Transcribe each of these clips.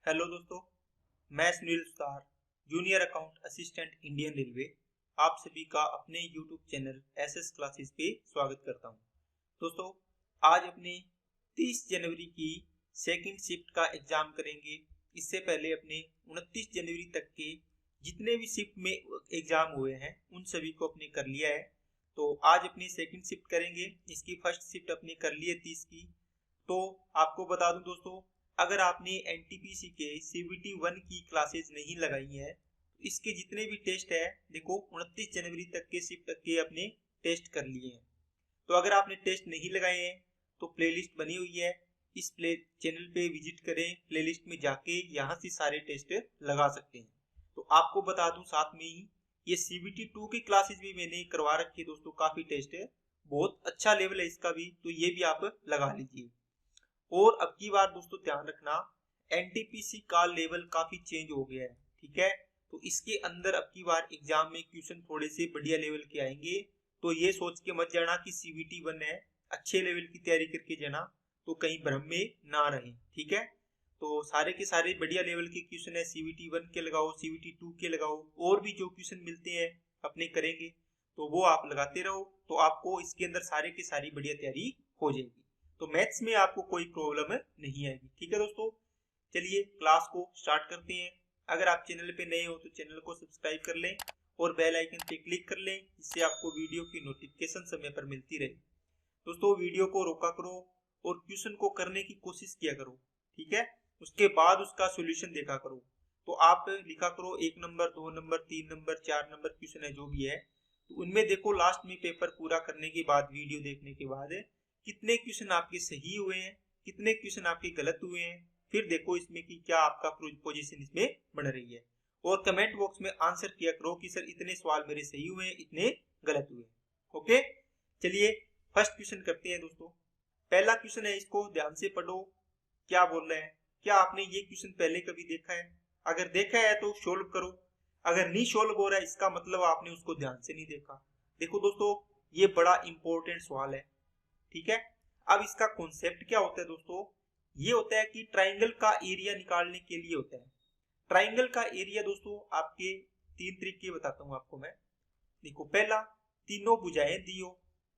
Hello दोस्तों, मैं Sunil Sutar, junior account assistant Indian railway, आप सभी का अपने यूट्यूब चैनल एसएस क्लासेस पे स्वागत करता हूं। दोस्तों, आज अपने 30 जनवरी की सेकंड शिफ्ट का एग्जाम करेंगे। इससे पहले अपने 29 जनवरी तक के जितने भी शिफ्ट में एग्जाम हुए हैं उन सभी को अपने कर लिया है। तो आज अपनी सेकंड शिफ्ट करेंगे। इसकी फर्स्ट शिफ्ट अपने कर ली है 30 की। तो आपको बता दूं दोस्तों, अगर आपने एनटीपीसी के सीबीटी 1 की क्लासेस नहीं लगाई है तो इसके जितने भी टेस्ट है देखो 29 जनवरी तक के शिफ्ट तक के अपने टेस्ट कर लिए हैं। तो अगर आपने टेस्ट नहीं लगाए हैं तो प्लेलिस्ट बनी हुई है, इस चैनल पे विजिट करें, प्लेलिस्ट में जाके यहाँ से सारे टेस्ट लगा सकते हैं। तो आपको बता दूं साथ में ही ये सीबीटी 2 की क्लासेस भी मैंने करवा रखी है दोस्तों। काफी टेस्ट है, बहुत अच्छा लेवल है इसका भी, तो ये भी आप लगा लीजिए। और अब की बार दोस्तों ध्यान रखना, एनटीपीसी का लेवल काफी चेंज हो गया है, ठीक है। तो इसके अंदर अब की बार एग्जाम में क्वेश्चन थोड़े से बढ़िया लेवल के आएंगे। तो ये सोच के मत जाना कि सीबीटी 1 है, अच्छे लेवल की तैयारी करके जाना, तो कहीं भ्रम में ना रहे, ठीक है। तो सारे के सारे बढ़िया लेवल के क्वेश्चन है, सीबीटी 1 के लगाओ, सीबीटी 2 के लगाओ, और भी जो क्वेश्चन मिलते हैं अपने करेंगे तो वो आप लगाते रहो। तो आपको इसके अंदर सारे की सारी बढ़िया तैयारी हो जाएगी। तो मैथ्स में आपको कोई प्रॉब्लम नहीं आएगी, ठीक है दोस्तों। चलिए क्लास को स्टार्ट करते हैं। अगर आप चैनल पे नए हो तो चैनल को सब्सक्राइब कर लें और बेल आइकन पे क्लिक कर लें, जिससे आपको वीडियो की नोटिफिकेशन समय पर मिलती रहे। दोस्तों, वीडियो को रोका करो और क्वेश्चन को करने की कोशिश किया करो, ठीक है। उसके बाद उसका सोल्यूशन देखा करो। तो आप लिखा करो 1 number, 2 number, 3 number, 4 number question है जो भी है, तो उनमें देखो लास्ट में पेपर पूरा करने के बाद, वीडियो देखने के बाद कितने क्वेश्चन आपके सही हुए हैं, कितने क्वेश्चन आपके गलत हुए हैं। फिर देखो इसमें कि क्या आपका पोजीशन इसमें बन रही है, और कमेंट बॉक्स में आंसर किया करो कि सर इतने सवाल मेरे सही हुए हैं, इतने गलत हुए। ओके, चलिए फर्स्ट क्वेश्चन करते हैं दोस्तों। पहला क्वेश्चन है, इसको ध्यान से पढ़ो क्या बोल रहे हैं। क्या आपने ये क्वेश्चन पहले कभी देखा है? अगर देखा है तो सोल्व करो, अगर नहीं सोल्व हो रहा है इसका मतलब आपने उसको ध्यान से नहीं देखा। देखो दोस्तों, ये बड़ा इंपॉर्टेंट सवाल है, ठीक है। अब इसका कॉन्सेप्ट क्या होता है दोस्तों? ये होता है कि ट्राइंगल का एरिया निकालने के लिए होता है। ट्राइंगल का एरिया दोस्तों आपके 3 तरीके बताता हूं आपको मैं। देखो, पहला, तीनों भुजाएं दी हो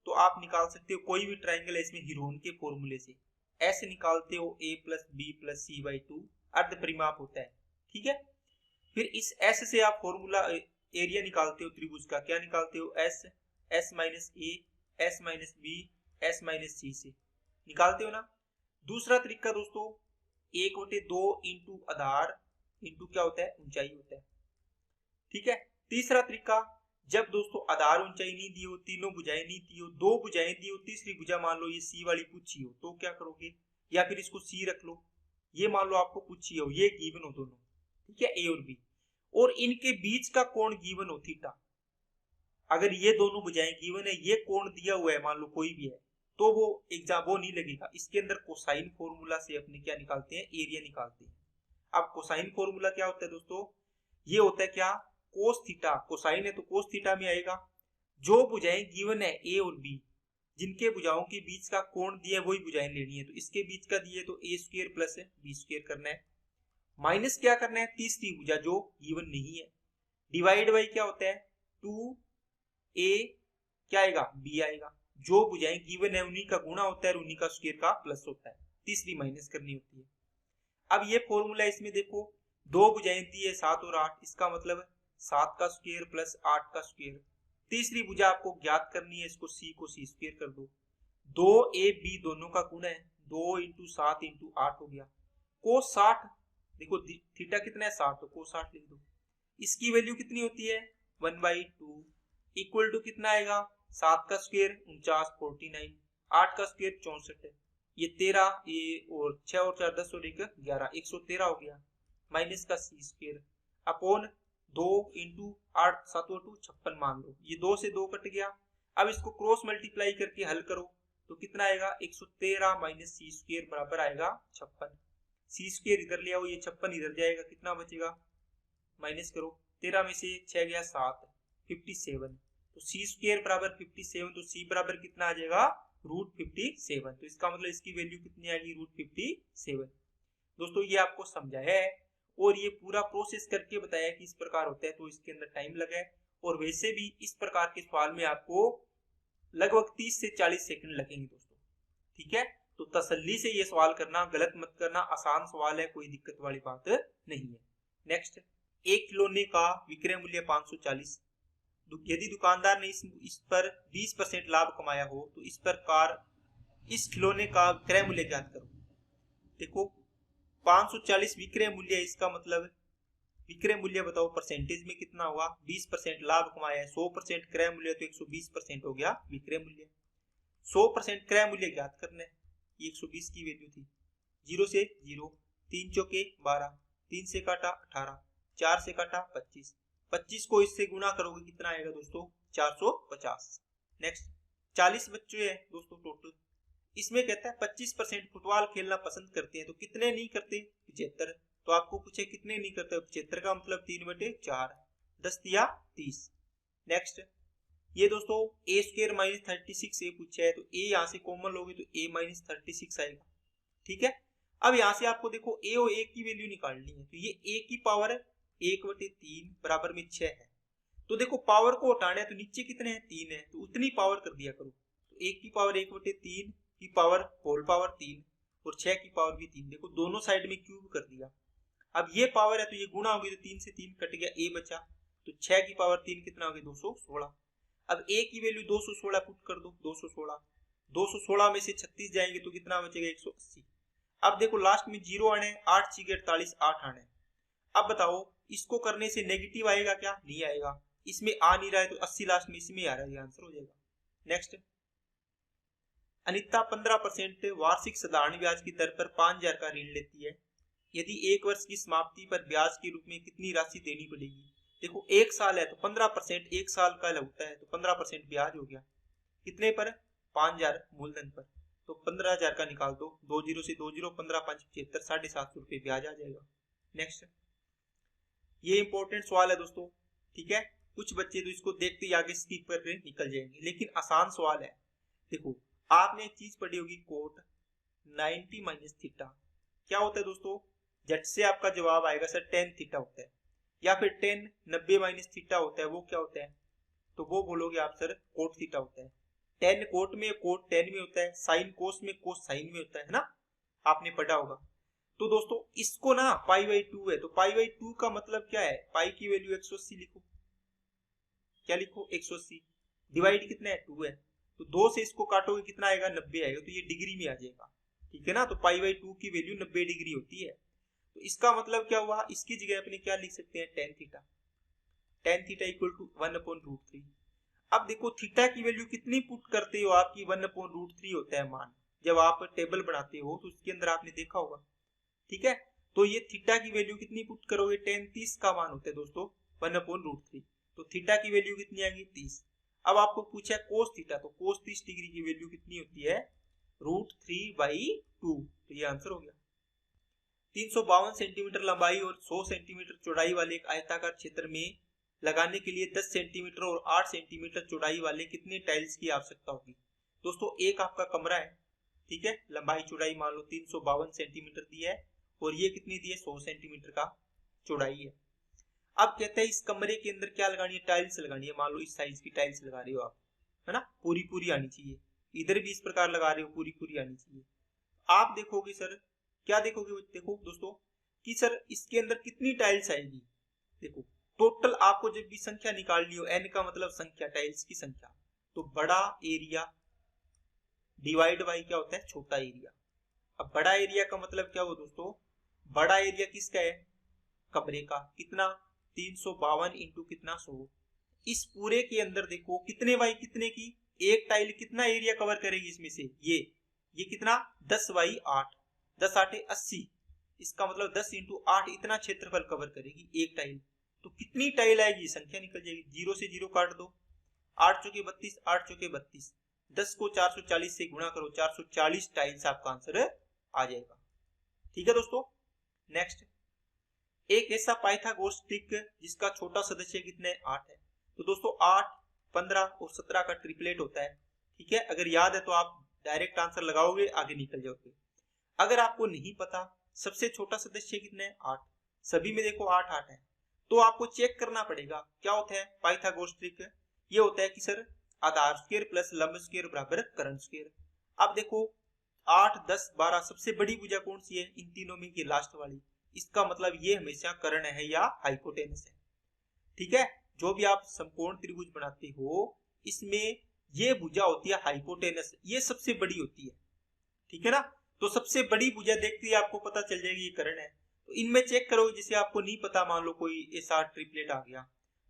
तो आप निकाल सकते हो कोई भी ट्राइंगल है इसमें हीरोन के फॉर्मूले से। ऐसे निकालते हो a plus B plus C by 2, अर्ध परिमाप होता है, ठीक है। फिर इस s से आप फॉर्मूला एरिया निकालते हो त्रिभुज का। क्या निकालते हो? s, s minus A, s minus B, s minus C से निकालते हो ना। दूसरा तरीका दोस्तों, 1/2 इंटू आधार इंटू क्या होता है? ऊंचाई होता है, ठीक है। तीसरा तरीका, जब दोस्तों आधार ऊंचाई नहीं दी हो, तीनों भुजाएं नहीं दी हो, 2 भुजाएं दी हो, तीसरी भुजा मान लो ये सी वाली पूछी हो, तो क्या करोगे? या फिर इसको सी रख लो, ये मान लो आपको पूछी हो, ये गिवन हो दोनों, ठीक है, ए और बी, और इनके बीच का कोण गिवन हो थीटा। अगर ये दोनों भुजाएं गिवन है, ये कोण दिया हुआ है मान लो कोई भी है, तो वो एग्जाम वो नहीं लगेगा। इसके अंदर कोसाइन फॉर्मूला से अपने क्या निकालते हैं? एरिया निकालते हैं। अब कोसाइन फॉर्मूला क्या होता है दोस्तों? ये होता है क्या? Cos theta. कोसाइन है तो कोस थीटा में आएगा। जो भुजाएं गिवन है ए और बी, जिनके भुजाओं के बीच का कोण दिया है वही भुजाएं लेनी है। तो इसके बीच का दिए तो ए स्क्वायर प्लस बी स्क्वायर करना है, माइनस क्या करना है? तीसरी भुजा जो गिवन नहीं है, डिवाइड बाई क्या होता है? 2 ए क्या आएगा? बी आएगा। जो भुजाएं गिवन है उन्हीं का गुणा होता है और उन्हीं का स्क्वायर का प्लस होता है, तीसरी माइनस करनी होती है। अब ये फॉर्मूला इसमें देखो, 2 भुजाएं दी है 7 और 8, इसका मतलब 7 का स्क्वायर प्लस 8 का स्क्वायर। तीसरी भुजा आपको ज्ञात करनी है, इसको सी को सी स्क्वायर कर दो। 2 ए बी दोनों का गुणा है, 2 इंटू 7 इंटू 8 हो गया। कोस 60, देखो थीटा कितना है? 60, तो कोस 60 लिख दो। इसकी वैल्यू कितनी होती है? 1/2 इक्वल टू कितना आएगा? 7 का स्क्वायर 49, 49, 8 का स्क्वायर 64 है, ये 13, ये और 6 और 4 10 और 1 11, 113 हो गया, माइनस का सी स्क्वायर अपॉन 2 इंटू 8 7 और 2 56 मान लो, ये 2 से 2 कट गया। अब इसको क्रॉस मल्टीप्लाई करके हल करो तो कितना आएगा? 113 माइनस सी स्क्वायर बराबर आएगा 56। सी स्क्वायर इधर ले आओ, ये 56 इधर जाएगा, कितना बचेगा? माइनस करो, 13 में से 6 गया 7, 57। तो सी स्क्वायर बराबर 57, तो सी बराबर कितना आ जाएगा? √57। तो इसका मतलब इसकी वैल्यू कितनी आएगी? √57। दोस्तों ये आपको समझाया है और ये पूरा प्रोसेस करके बताया कि इस प्रकार होता है, तो इसके अंदर टाइम लगा है। और वैसे भी इस प्रकार के सवाल में आपको लगभग 30 से 40 सेकंड लगेंगे दोस्तों, ठीक है। तो तसल्ली से ये सवाल करना, गलत मत करना, आसान सवाल है, कोई दिक्कत वाली बात नहीं है। नेक्स्ट, एक खिलौने का विक्रय मूल्य 540, यदि दुकानदार ने इस पर 20% लाभ कमाया हो तो इस प्रकार इस खिलौने का विक्रय मूल्य ज्ञात करो। देखो 540 विक्रय मूल्य, इसका मतलब विक्रय मूल्य बताओ परसेंटेज में कितना होगा, 20% लाभ कमाया है, 100% क्रय मूल्य तो 120% हो गया विक्रय मूल्य। 100% क्रय मूल्य ज्ञात करना है, ये 120 की वैल्यू थी, 0 से 0, 3 चौके 12, 3 से काटा 18, 4 से काटा 25, 25 को इससे गुणा करोगे कितना आएगा दोस्तों, 450। नेक्स्ट, 40 बच्चे हैं दोस्तों टोटल, इसमें कहता है 25% फुटबॉल खेलना पसंद करते हैं, तो कितने नहीं करते, 75। तो आपको पूछे कितने नहीं करते, 75 का मतलब 3/4, 10 दिया 30। नेक्स्ट, ये दोस्तों a स्क्वायर माइनस 36 ए पूछा है, तो a यहाँ से कॉमन लोगे तो a माइनस 36 आएगा, ठीक है। अब यहाँ से आपको देखो a और a की वैल्यू निकालनी है, तो ये a की पावर 1/3 बराबर में 6 है। तो देखो पावर को हटाना है, तो नीचे कितने हैं, 3 है, तो उतनी पावर कर दिया करो। तो 1 की पावर 1/3 की पावर होल पावर 3 और 6 की पावर भी 3, देखो दोनों साइड में क्यूब कर दिया। अब ये पावर है तो ये गुणा होगी, तो 3 से 3 कट गया, a बचा, तो 6 की पावर 3 कितना होगी, 216। अब a की वैल्यू 216 पुट कर दो, 216 में से 36 जाएंगे तो कितना बचेगा, 180। अब देखो लास्ट में 0 आने, 8 6 48, 8 आने। अब बताओ इसको करने से नेगेटिव आएगा क्या, नहीं आएगा, इसमें आ नहीं रहा है, तो 80 लास्ट में इसमें आ रहा है, आंसर हो जाएगा। नेक्स्ट, अनिता 15% वार्षिक साधारण ब्याज की दर पर 5000 का ऋण लेती है, यदि एक वर्ष की समाप्ति पर ब्याज के रूप में कितनी राशि देनी पड़ेगी। देखो 1 साल है तो 15% 1 साल का होता है, तो 15% ब्याज हो गया, कितने पर, 5000 मूलधन पर, तो 15000 का निकाल दो, 2 0 से 2 0, 15 5 75, 750 रुपए ब्याज आ जाएगा। नेक्स्ट, ये इंपॉर्टेंट सवाल है दोस्तों, ठीक है। कुछ बच्चे तो इसको देखते ही आगे स्किप करके निकल जाएंगे, लेकिन आसान सवाल है। देखो आपने एक चीज पढ़ी होगी, कोट 90 माइनस थीटा, क्या होता है दोस्तों, झट से आपका जवाब आएगा सर tan थीटा होता है, या फिर tan 90 माइनस थीटा होता है, वो क्या होता है, तो वो बोलोगे आप सर कोट थीटा होता है। tan कोट में, कोट tan में होता है, साइन कोस में, कोस साइन में होता है ना, आपने पढ़ा होगा। तो दोस्तों इसको ना π/2 है, तो π/2 का मतलब क्या है, पाई की वैल्यू 180 लिखो, क्या लिखो 180, डिवाइड कितना है 2 है, तो 2 से इसको काटोगे कितना आएगा, 90 आएगा, तो ये डिग्री में आ जाएगा, ठीक है ना। तो π/2 की वैल्यू 90 डिग्री होती है, तो इसका मतलब क्या हुआ, इसकी जगह अपने क्या लिख सकते हैं, tan theta, tan theta equal to 1/√3। अब देखो थीटा की वैल्यू कितनी पुट करते हो, आपकी 1/√3 होता है मान, जब आप टेबल बनाते हो तो उसके अंदर आपने देखा होगा, ठीक है। तो ये थीटा की वैल्यू कितनी पुट करोगे, tan 30 का मान होता है दोस्तों 1/√3, तो थीटा की वैल्यू कितनी आएगी 30। अब आपको पूछा है कोस थीटा, तो कोस 30 डिग्री की वैल्यू कितनी होती है, √3/2, तो ये आंसर हो गया। 352 सेंटीमीटर लंबाई और 100 सेंटीमीटर चौड़ाई वाले एक आयताकार क्षेत्र में लगाने के लिए 10 सेंटीमीटर और 8 सेंटीमीटर चौड़ाई वाले कितने टाइल्स की आवश्यकता होगी। दोस्तों एक आपका कमरा है, ठीक है, लंबाई चौड़ाई मान लो 352 सेंटीमीटर दी है और ये कितनी दी है, 100 सेंटीमीटर का चौड़ाई है। अब कहते हैं इस कमरे के अंदर क्या लगानी है, टाइल्स लगानी है, मान लो इस साइज की टाइल्स लगा रहे हो आप, है ना, पूरी पूरी आनी चाहिए, इधर भी इस प्रकार लगा रहे हो, पूरी पूरी आनी चाहिए। आप देखोगे सर, क्या देखोगे, देखो दोस्तों कि सर इसके अंदर कितनी टाइल्स आएगी। देखो टोटल आपको जब भी संख्या निकालनी हो, n का मतलब संख्या, टाइल्स की संख्या, तो बड़ा एरिया डिवाइड बाई क्या होता है, छोटा एरिया। अब बड़ा एरिया का मतलब क्या हो दोस्तों, बड़ा एरिया किसका है, कमरे का, कितना 352 इंटू कितना 100। इस पूरे के अंदर देखो कितने बाई कितने की, एक टाइल कितना एरिया कवर करेगी इसमें से, ये कितना 10/8, 10 8 80, इसका मतलब 10 इंटू 8 इतना क्षेत्रफल कवर करेगी एक टाइल। तो कितनी टाइल आएगी, संख्या निकल जाएगी, 0 से 0 काट दो, 8 चौके 32, 8 चौके 32, 10 को 440 से गुणा करो, 440 टाइल्स आपका आंसर आ जाएगा, ठीक है दोस्तों। नेक्स्ट, एक ऐसा पाइथागोरस ट्रिक जिसका छोटा सदस्य कितने 8 है। तो दोस्तों 8 15 और 17 का ट्रिपलेट होता है, ठीक है। अगर याद है तो आप डायरेक्ट आंसर लगाओगे, आगे निकल जाओगे। अगर आपको नहीं पता सबसे छोटा सदस्य कितना है 8, सभी में देखो 8 8 है। तो आपको चेक करना पड़ेगा क्या होता है पाइथागोरस ट्रिक, ये होता है कि सर आधार स्क्वायर प्लस लंब स्क्वायर बराबर कर्ण स्क्वायर। अब देखो 8 10 12 सबसे बड़ी भुजा कौन सी है इन तीनों में की लास्ट वाली, इसका मतलब ये हमेशा कर्ण है या हाइपोटेनस है। ठीक है, जो भी आप समकोण त्रिभुज बनाते हो इसमें ये भुजा होती है हाइपोटेनस, ये सबसे बड़ी होती है। ठीक है ना, तो सबसे बड़ी भुजा देखते ही आपको पता चल जाएगी ये कर्ण है। तो इनमें चेक करो, जिसे आपको नहीं पता, मान लो कोई ऐसा ट्रिपलेट आ गया,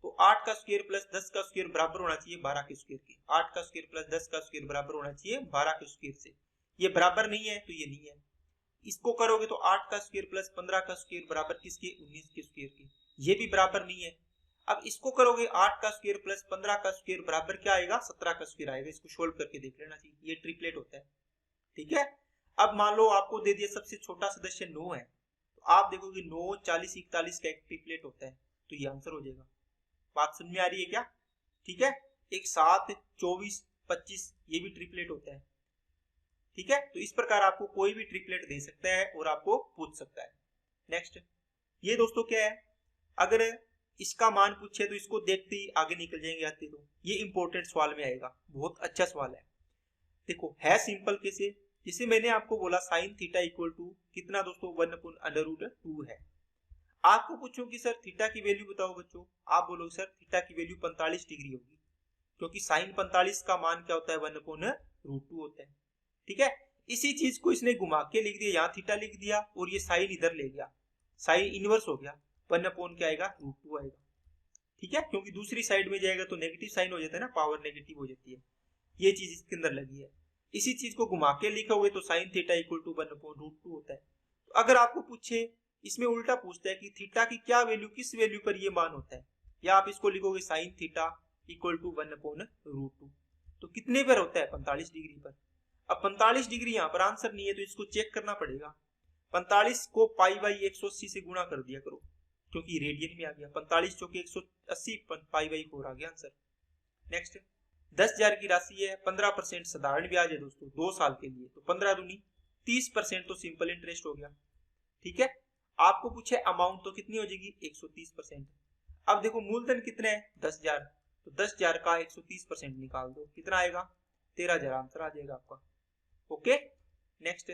तो 8 का स्क्वायर प्लस 10 का स्क्वायर बराबर होना चाहिए 12 के स्क्वायर के, 8 का स्क्वायर प्लस 10 का स्क्वायर बराबर होना चाहिए 12 के स्क्वायर से। ये बराबर नहीं है तो ये नहीं है। इसको करोगे तो 8 का स्क्वायर प्लस 15 का स्क्वायर बराबर किसके 19 के स्क्वायर के, ये भी बराबर नहीं है। अब इसको करोगे 8 का स्क्वायर प्लस 15 का स्क्वायर बराबर क्या आएगा 17 का स्क्वायर आएगा। इसको सोल्व करके देख लेना चाहिए, ये ट्रिपलेट होता है। ठीक है, अब मान लो आपको दे दिया सबसे छोटा सदस्य 9 है, तो आप देखोगे 9 40 41 का एक ट्रिपलेट होता है, तो ये आंसर हो जाएगा। बात समझ में आ रही है क्या? ठीक है, एक 7 24 25 ये भी ट्रिपलेट होता है। ठीक है, तो इस प्रकार आपको कोई भी ट्रिपलेट दे सकता है और आपको पूछ सकता है। नेक्स्ट, ये दोस्तों क्या है, अगर इसका मान पूछे तो इसको देखते ही आगे निकल जाएंगे आते, तो ये इंपॉर्टेंट सवाल में आएगा, बहुत अच्छा सवाल है। देखो है सिंपल कैसे, जैसे मैंने आपको बोला साइन थीटा इक्वल टू कितना दोस्तों 1/√2 है। आपको पूछूं कि सर थीटा की वैल्यू बताओ बच्चों, आप बोलोगे सर थीटा की वैल्यू 45 डिग्री होगी, क्योंकि साइन 45 का मान क्या होता है 1/√2 होता है। ठीक है, इसी चीज को इसने घुमा के लिख दिया, यहाँ थीटा लिख दिया और ये साइन इधर ले गया, साइन इनवर्स हो गया, 1 क्या आएगा √2 आएगा। ठीक है, क्योंकि दूसरी साइड में जाएगा तो नेगेटिव साइन हो जाता है ना, पावर नेगेटिव हो जाती है, ये चीज इसके अंदर लगी है। इसी चीज को घुमा के लिखोगे तो साइन थीटा इक्वल टू 1/√2 होता है। तो अगर आपको पूछे, इसमें उल्टा पूछता है कि थीटा की क्या वैल्यू, किस वैल्यू पर ये मान होता है, या आप इसको लिखोगे साइन थीटा इक्वल टू 1/√2, तो कितने पर होता है 45 डिग्री पर। अब 45 डिग्री यहाँ पर आंसर नहीं है तो इसको चेक करना पड़ेगा। 45 को π/180 से गुणा कर दिया करो, क्योंकि रेडियन में आ गया, 45 चौके 180 π/4 आ गया आंसर। नेक्स्ट, 10,000 की राशि है, 15% साधारण ब्याज है दोस्तों 2 साल के लिए, तो 15 दूनी 30% तो सिंपल इंटरेस्ट हो गया। ठीक है, आपको पूछे अमाउंट तो कितनी हो जाएगी 130%। अब देखो मूलधन कितना है 10,000, तो 10,000 का 130% निकाल दो, कितना आएगा 13,000 आंसर आ जाएगा आपका। ओके, नेक्स्ट,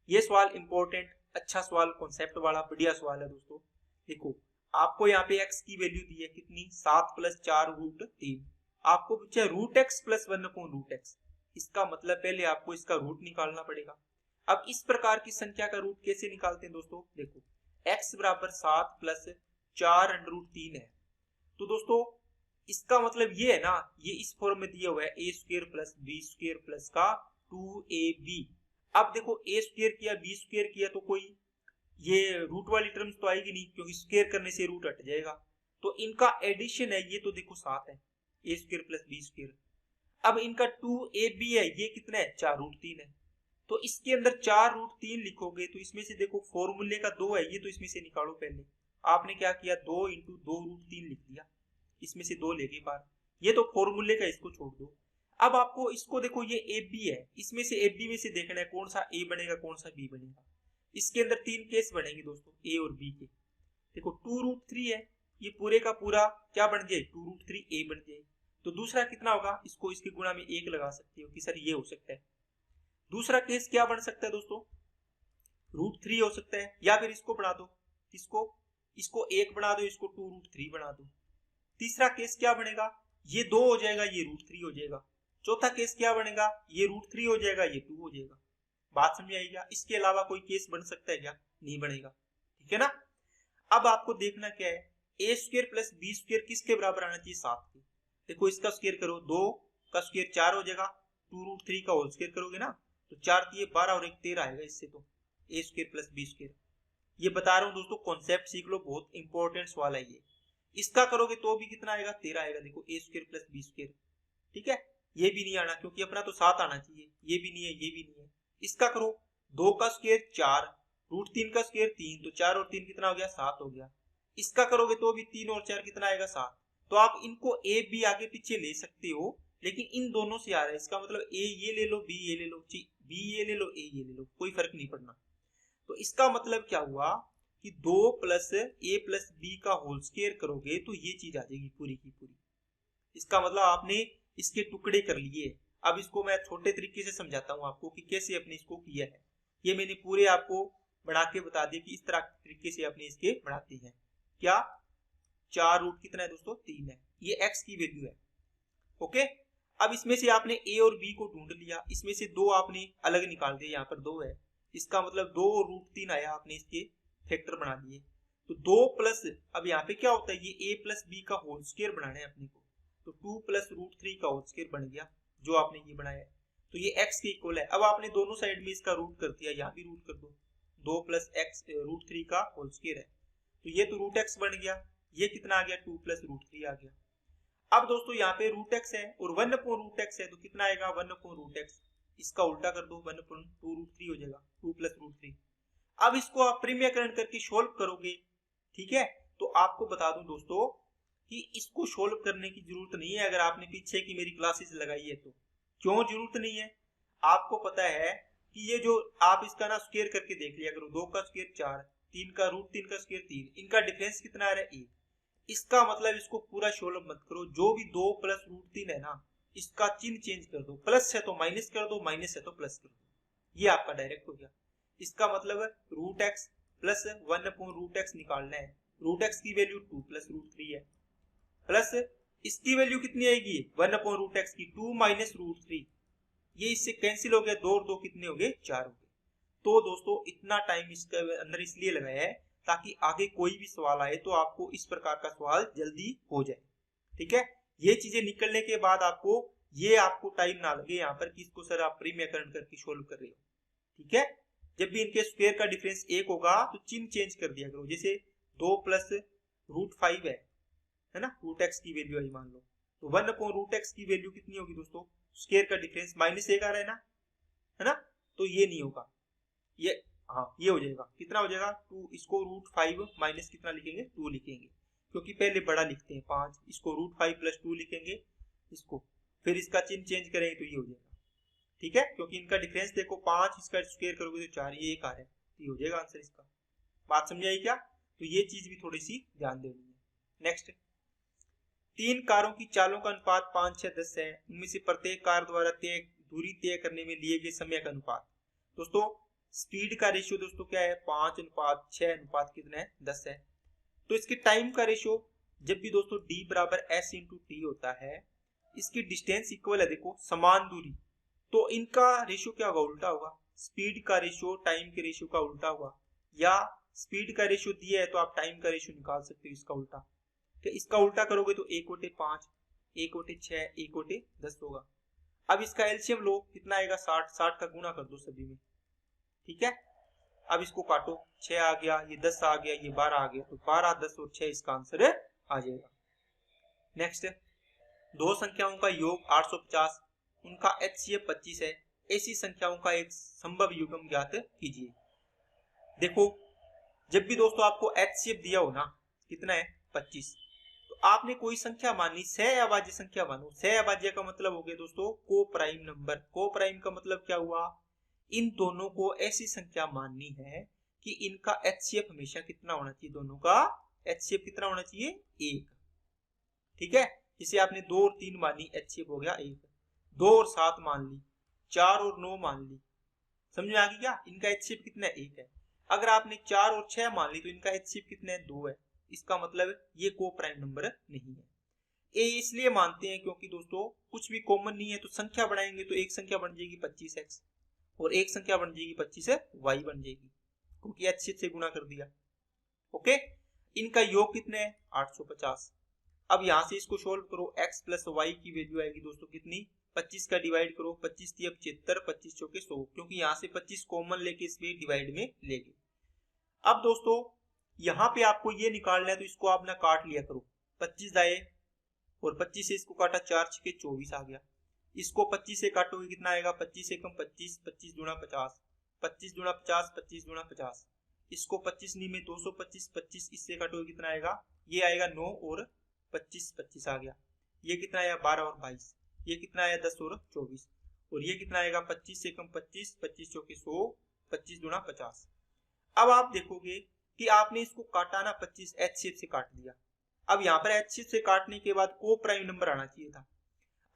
ये सवाल इंपॉर्टेंट, अच्छा सवाल, कॉन्सेप्ट वाला बढ़िया सवाल है दोस्तों। देखो आपको यहाँ पे x की वैल्यू दी है कितनी 7 + 4√3, आपको पूछा √x + 1/√x, इसका मतलब पहले आपको इसका रूट निकालना पड़ेगा। अब इस प्रकार की संख्या का रूट कैसे निकालते हैं दोस्तों, देखो x बराबर 7 + 4√3 है, तो दोस्तों इसका मतलब ये है ना, ये इस फॉर्म में दिया हुआ है a² + b² + का 2ab। अब देखो a² किया b² किया तो कोई ये रूट वाली टर्म्स तो आएगी नहीं, क्योंकि स्क्वायर करने से रूट हट जाएगा, तो इनका एडिशन है, ये तो देखो 7 है a² + b²। अब इनका 2ab है, ये कितना है 4√3 है, तो इसके अंदर 4√3 लिखोगे तो इसमें से देखो फॉर्मूले का 2 है, ये तो इसमें से निकालो। पहले आपने क्या किया 2 × 2√3 लिख दिया, इसमें से 2 लेके बाहर, ये तो फॉर्मूले का, इसको छोड़ दो। अब आपको इसको देखो ये AB है, इसमें से AB में से देखना है कौन सा A बनेगा कौन सा B बनेगा। इसके अंदर 3 केस बनेंगे दोस्तों A और B के। देखो 2√3 है, ये पूरे का पूरा क्या बन जाए 2√3A बन जाए, तो दूसरा कितना होगा, इसको इसके गुणा में 1 लगा सकते हो कि सर ये हो सकता है। दूसरा केस क्या बन सकता है दोस्तों √3 हो सकता है, या फिर इसको बना दो, इसको 1 बना दो, इसको 2√3 बना दो। तीसरा केस क्या बनेगा, ये 2 हो जाएगा, ये √3 हो जाएगा। चौथा केस क्या बनेगा, ये √3 हो जाएगा, ये 2 हो जाएगा। बात समझ आई क्या? इसके अलावा कोई केस बन सकता है क्या? नहीं बनेगा। ठीक है ना। अब आपको देखना क्या है, a² + b² किसके बराबर आना चाहिए 7 के। देखो इसका स्क्वायर करो, 2 का स्क्वायर 4 हो जाएगा, 2√3 का होल स्क्वायर करोगे ना तो 4 × 12 और 1 13 आएगा, इससे तो a² + b²। ये बता रहा हूँ दोस्तों, कॉन्सेप्ट सीख लो, बहुत इंपॉर्टेंट सवाल है ये। इसका करोगे तो भी कितना आएगा 13 आएगा, देखो a² + b²। ठीक है, ये भी नहीं आना क्योंकि अपना तो 7 आना चाहिए, ये भी नहीं है, ये भी नहीं है। इसका करो 2 का स्क्वायर 4, √3 का स्क्वायर 3, तो 4 और 3 कितना हो गया 7 हो गया। इसका करोगे तो भी 3 और 4 कितना आएगा 7। तो आप इनको a b आगे पीछे ले सकते हो, लेकिन इन दोनों से आ रहा है, इसका मतलब a ये ले लो, b ये ले लो, b ये ले लो, a ये ले लो, कोई फर्क नहीं पड़ना। तो इसका मतलब क्या हुआ कि 2 प्लस ए प्लस बी का होल स्क्वायर करोगे तो ये चीज आ जाएगी पूरी की पूरी। इसका मतलब आपने इसके टुकड़े कर लिए। अब इसको मैं छोटे तरीके से समझाता हूँ आपको कि कैसे अपने इसको किया है। ये मैंने पूरे आपको बढ़ा के बता दिया कि इस तरह तरीके से अपने इसके बढ़ाते हैं। क्या 4 रूट कितना है दोस्तों 3 है, ये x की वैल्यू है। ओके, अब इसमें से आपने a और b को ढूंढ लिया, इसमें से 2 आपने अलग निकाल दिया, यहाँ पर 2 है, इसका मतलब 2 रूट 3 आया, आपने इसके फैक्टर बना दिए। तो 2 प्लस, अब यहाँ पे क्या होता है, ये a प्लस बी का होल स्क्वायर बनाना है अपने को, तो 2 प्लस रूट 3 का होल स्क्वायर बन गया जो आपने ये बनाया है। तो ये x के इक्वल है। अब आपने दोनों साइड में इसका रूट कर दिया, यहाँ भी रूट कर दो, 2 प्लस एक्स रूट 3 का होल स्क्वायर है, तो ये तो रूट x बन गया। ये कितना आ गया 2 प्लस रूट 3 आ गया। अब दोस्तों यहाँ पे रूट x है और 1 अपॉन रूट x है, तो कितना आएगा 1 अपॉन रूट x, इसका उल्टा कर दो, 1 अपॉन 2 रूट 3 हो जाएगा, 2 प्लस रूट 3। अब इसको आप परिमेयकरण करके सोल्व करोगे, ठीक है। तो आपको बता दूं दोस्तों कि इसको सोल्व करने की जरूरत नहीं है अगर आपने पीछे की मेरी क्लासेस लगाई है तो। क्यों जरूरत नहीं है, आपको पता है कि ये जो आप इसका ना स्क्वायर करके देख लिया करो, 2 का स्क्वायर 4, 3 का रूट 3 का स्क्वायर 3, इनका डिफरेंस कितना आ रहा है 1। इसका मतलब इसको पूरा सोल्व मत करो, जो भी 2 प्लस रूट 3 है ना, इसका चिन्ह चेंज कर दो, प्लस है तो माइनस कर दो, माइनस है तो प्लस कर दो, ये आपका डायरेक्ट हो गया। इसका मतलब root X plus 1 upon root X निकालना है। रूट एक्स की वैल्यू 2 प्लस रूट 3 है, प्लस इसकी वैल्यू कितनी आएगी 1 अपॉन रूट एक्स की 2 माइनस रूट 3, ये इससे कैंसिल हो गया, 2 और 2 कितने हो गए 4 हो गए। तो दोस्तों इतना टाइम इसके अंदर इसलिए लगाया है ताकि आगे कोई भी सवाल आए तो आपको इस प्रकार का सवाल जल्दी हो जाए, ठीक है। ये चीजें निकलने के बाद आपको टाइम ना लगे यहाँ पर कि इसको सर आप परिमेयकरण करके सोल्व कर रहे हो, ठीक है। जब भी इनके स्क्वायर का डिफरेंस 1 होगा तो चिन्ह चेंज कर दिया करो, जैसे 2 प्लस रूट 5 है ना, रूट एक्स की वैल्यू आई मान लो, तो 1 अपॉन रूट एक्स की वैल्यू कितनी होगी दोस्तों, स्क्वायर का डिफरेंस -1 आ रहा है ना, तो ये नहीं होगा, ये हाँ ये हो जाएगा, कितना हो जाएगा 2, इसको रूट 5 माइनस कितना लिखेंगे 2 लिखेंगे, क्योंकि पहले बड़ा लिखते हैं 5, इसको रूट 5 प्लस 2 लिखेंगे इसको, फिर इसका चिन्ह चेंज करेंगे तो ये हो जाएगा, ठीक है। क्योंकि इनका डिफरेंस देखो 5, इसका स्क्वायर करोगे तो 4, ये 1 आ रहा है, तो ये हो जाएगा आंसर इसका। बात समझ आई क्या, तो ये चीज भी थोड़ी सी ध्यान देनी है। नेक्स्ट, 3 कारों की चालों का अनुपात 5, 6, 10 है, उनमें से प्रत्येक कार द्वारा दूरी तय करने में लिए गए समय का अनुपात। दोस्तों स्पीड का रेशियो दोस्तों क्या है 5 अनुपात 6 अनुपात कितना है 10 है। तो इसके टाइम का रेशियो जब भी दोस्तों d बराबर s इंटू टी होता है, इसकी डिस्टेंस इक्वल है, देखो समान दूरी, तो इनका रेशियो क्या होगा उल्टा होगा, स्पीड का रेशियो टाइम के रेशियो का उल्टा होगा, या स्पीड का रेशियो दिया है तो आप टाइम का रेशियो निकाल सकते हो इसका उल्टा, तो इसका उल्टा करोगे तो 1/5, 1/6, 1/10 होगा। अब इसका एलसीएम लो, कितना आएगा 60, 60 का गुणा कर दो सभी में, ठीक है। अब इसको काटो, 6 आ गया, ये 10 आ गया, ये 12 आ गया, तो 12, 10 और 6 इसका आंसर आ जाएगा। नेक्स्ट, दो संख्याओं का योग 850, उनका HCF 25 है, ऐसी संख्याओं का एक संभव युग्म ज्ञात कीजिए। देखो जब भी दोस्तों आपको HCF दिया हो ना, कितना है 25, तो आपने कोई संख्या मानी, सहअभाज्य संख्या मानो। सहअभाज्य का मतलब हो गया दोस्तों को प्राइम नंबर, को प्राइम का मतलब क्या हुआ, इन दोनों को ऐसी संख्या माननी है कि इनका HCF हमेशा कितना होना चाहिए, दोनों का HCF कितना होना चाहिए 1, ठीक है। जिसे आपने 2 और 3 मानी, HCF हो गया 1, 2 और 7 मान ली, 4 और 9 मान ली, समझ में आ गई क्या, इनका HCF कितना 1 है। अगर आपने 4 और 6 मान ली तो इनका HCF कितना है 2 है, इसका मतलब ये को प्राइम नंबर नहीं है। ये इसलिए मानते हैं क्योंकि दोस्तों कुछ भी कॉमन नहीं है, तो संख्या बढ़ाएंगे तो एक संख्या बन जाएगी 25x और एक संख्या बन जाएगी 25y बन जाएगी, क्योंकि HCF से गुणा कर दिया। ओके, इनका योग कितने है 850। अब यहां से इसको सोल्व करो, x प्लस वाई की वैल्यू आएगी दोस्तों कितनी, 25 का डिवाइड करो, 25 × 75, 25 × 100, क्योंकि यहाँ से 25 कॉमन लेके इसलिए डिवाइड में लेंगे। अब दोस्तों यहाँ पे आपको ये निकालना है तो इसको आप ना काट लिया करो, 25 दाए और 25 से इसको काटा, 4 × 6 24 आ गया, इसको 25 से काटोगे कितना आएगा, 25 से कम 25, 25 × 50, 25 × 50, 25 × 50, इसको 25 नहीं में 225, 25 इससे काटोगे कितना आएगा, ये आएगा 9 और 25, 25 आ गया, ये कितना आया 12 और 22, ये कितना आया 10 और 24, और ये कितना आएगा 25 से कम 25, 25 × 100, 25 × 50। अब आप देखोगे कि आपने इसको काटा ना 25 एच शेप से काट दिया। अब यहाँ पर एच शेप से काटने के बाद को प्राइम नंबर आना चाहिए था।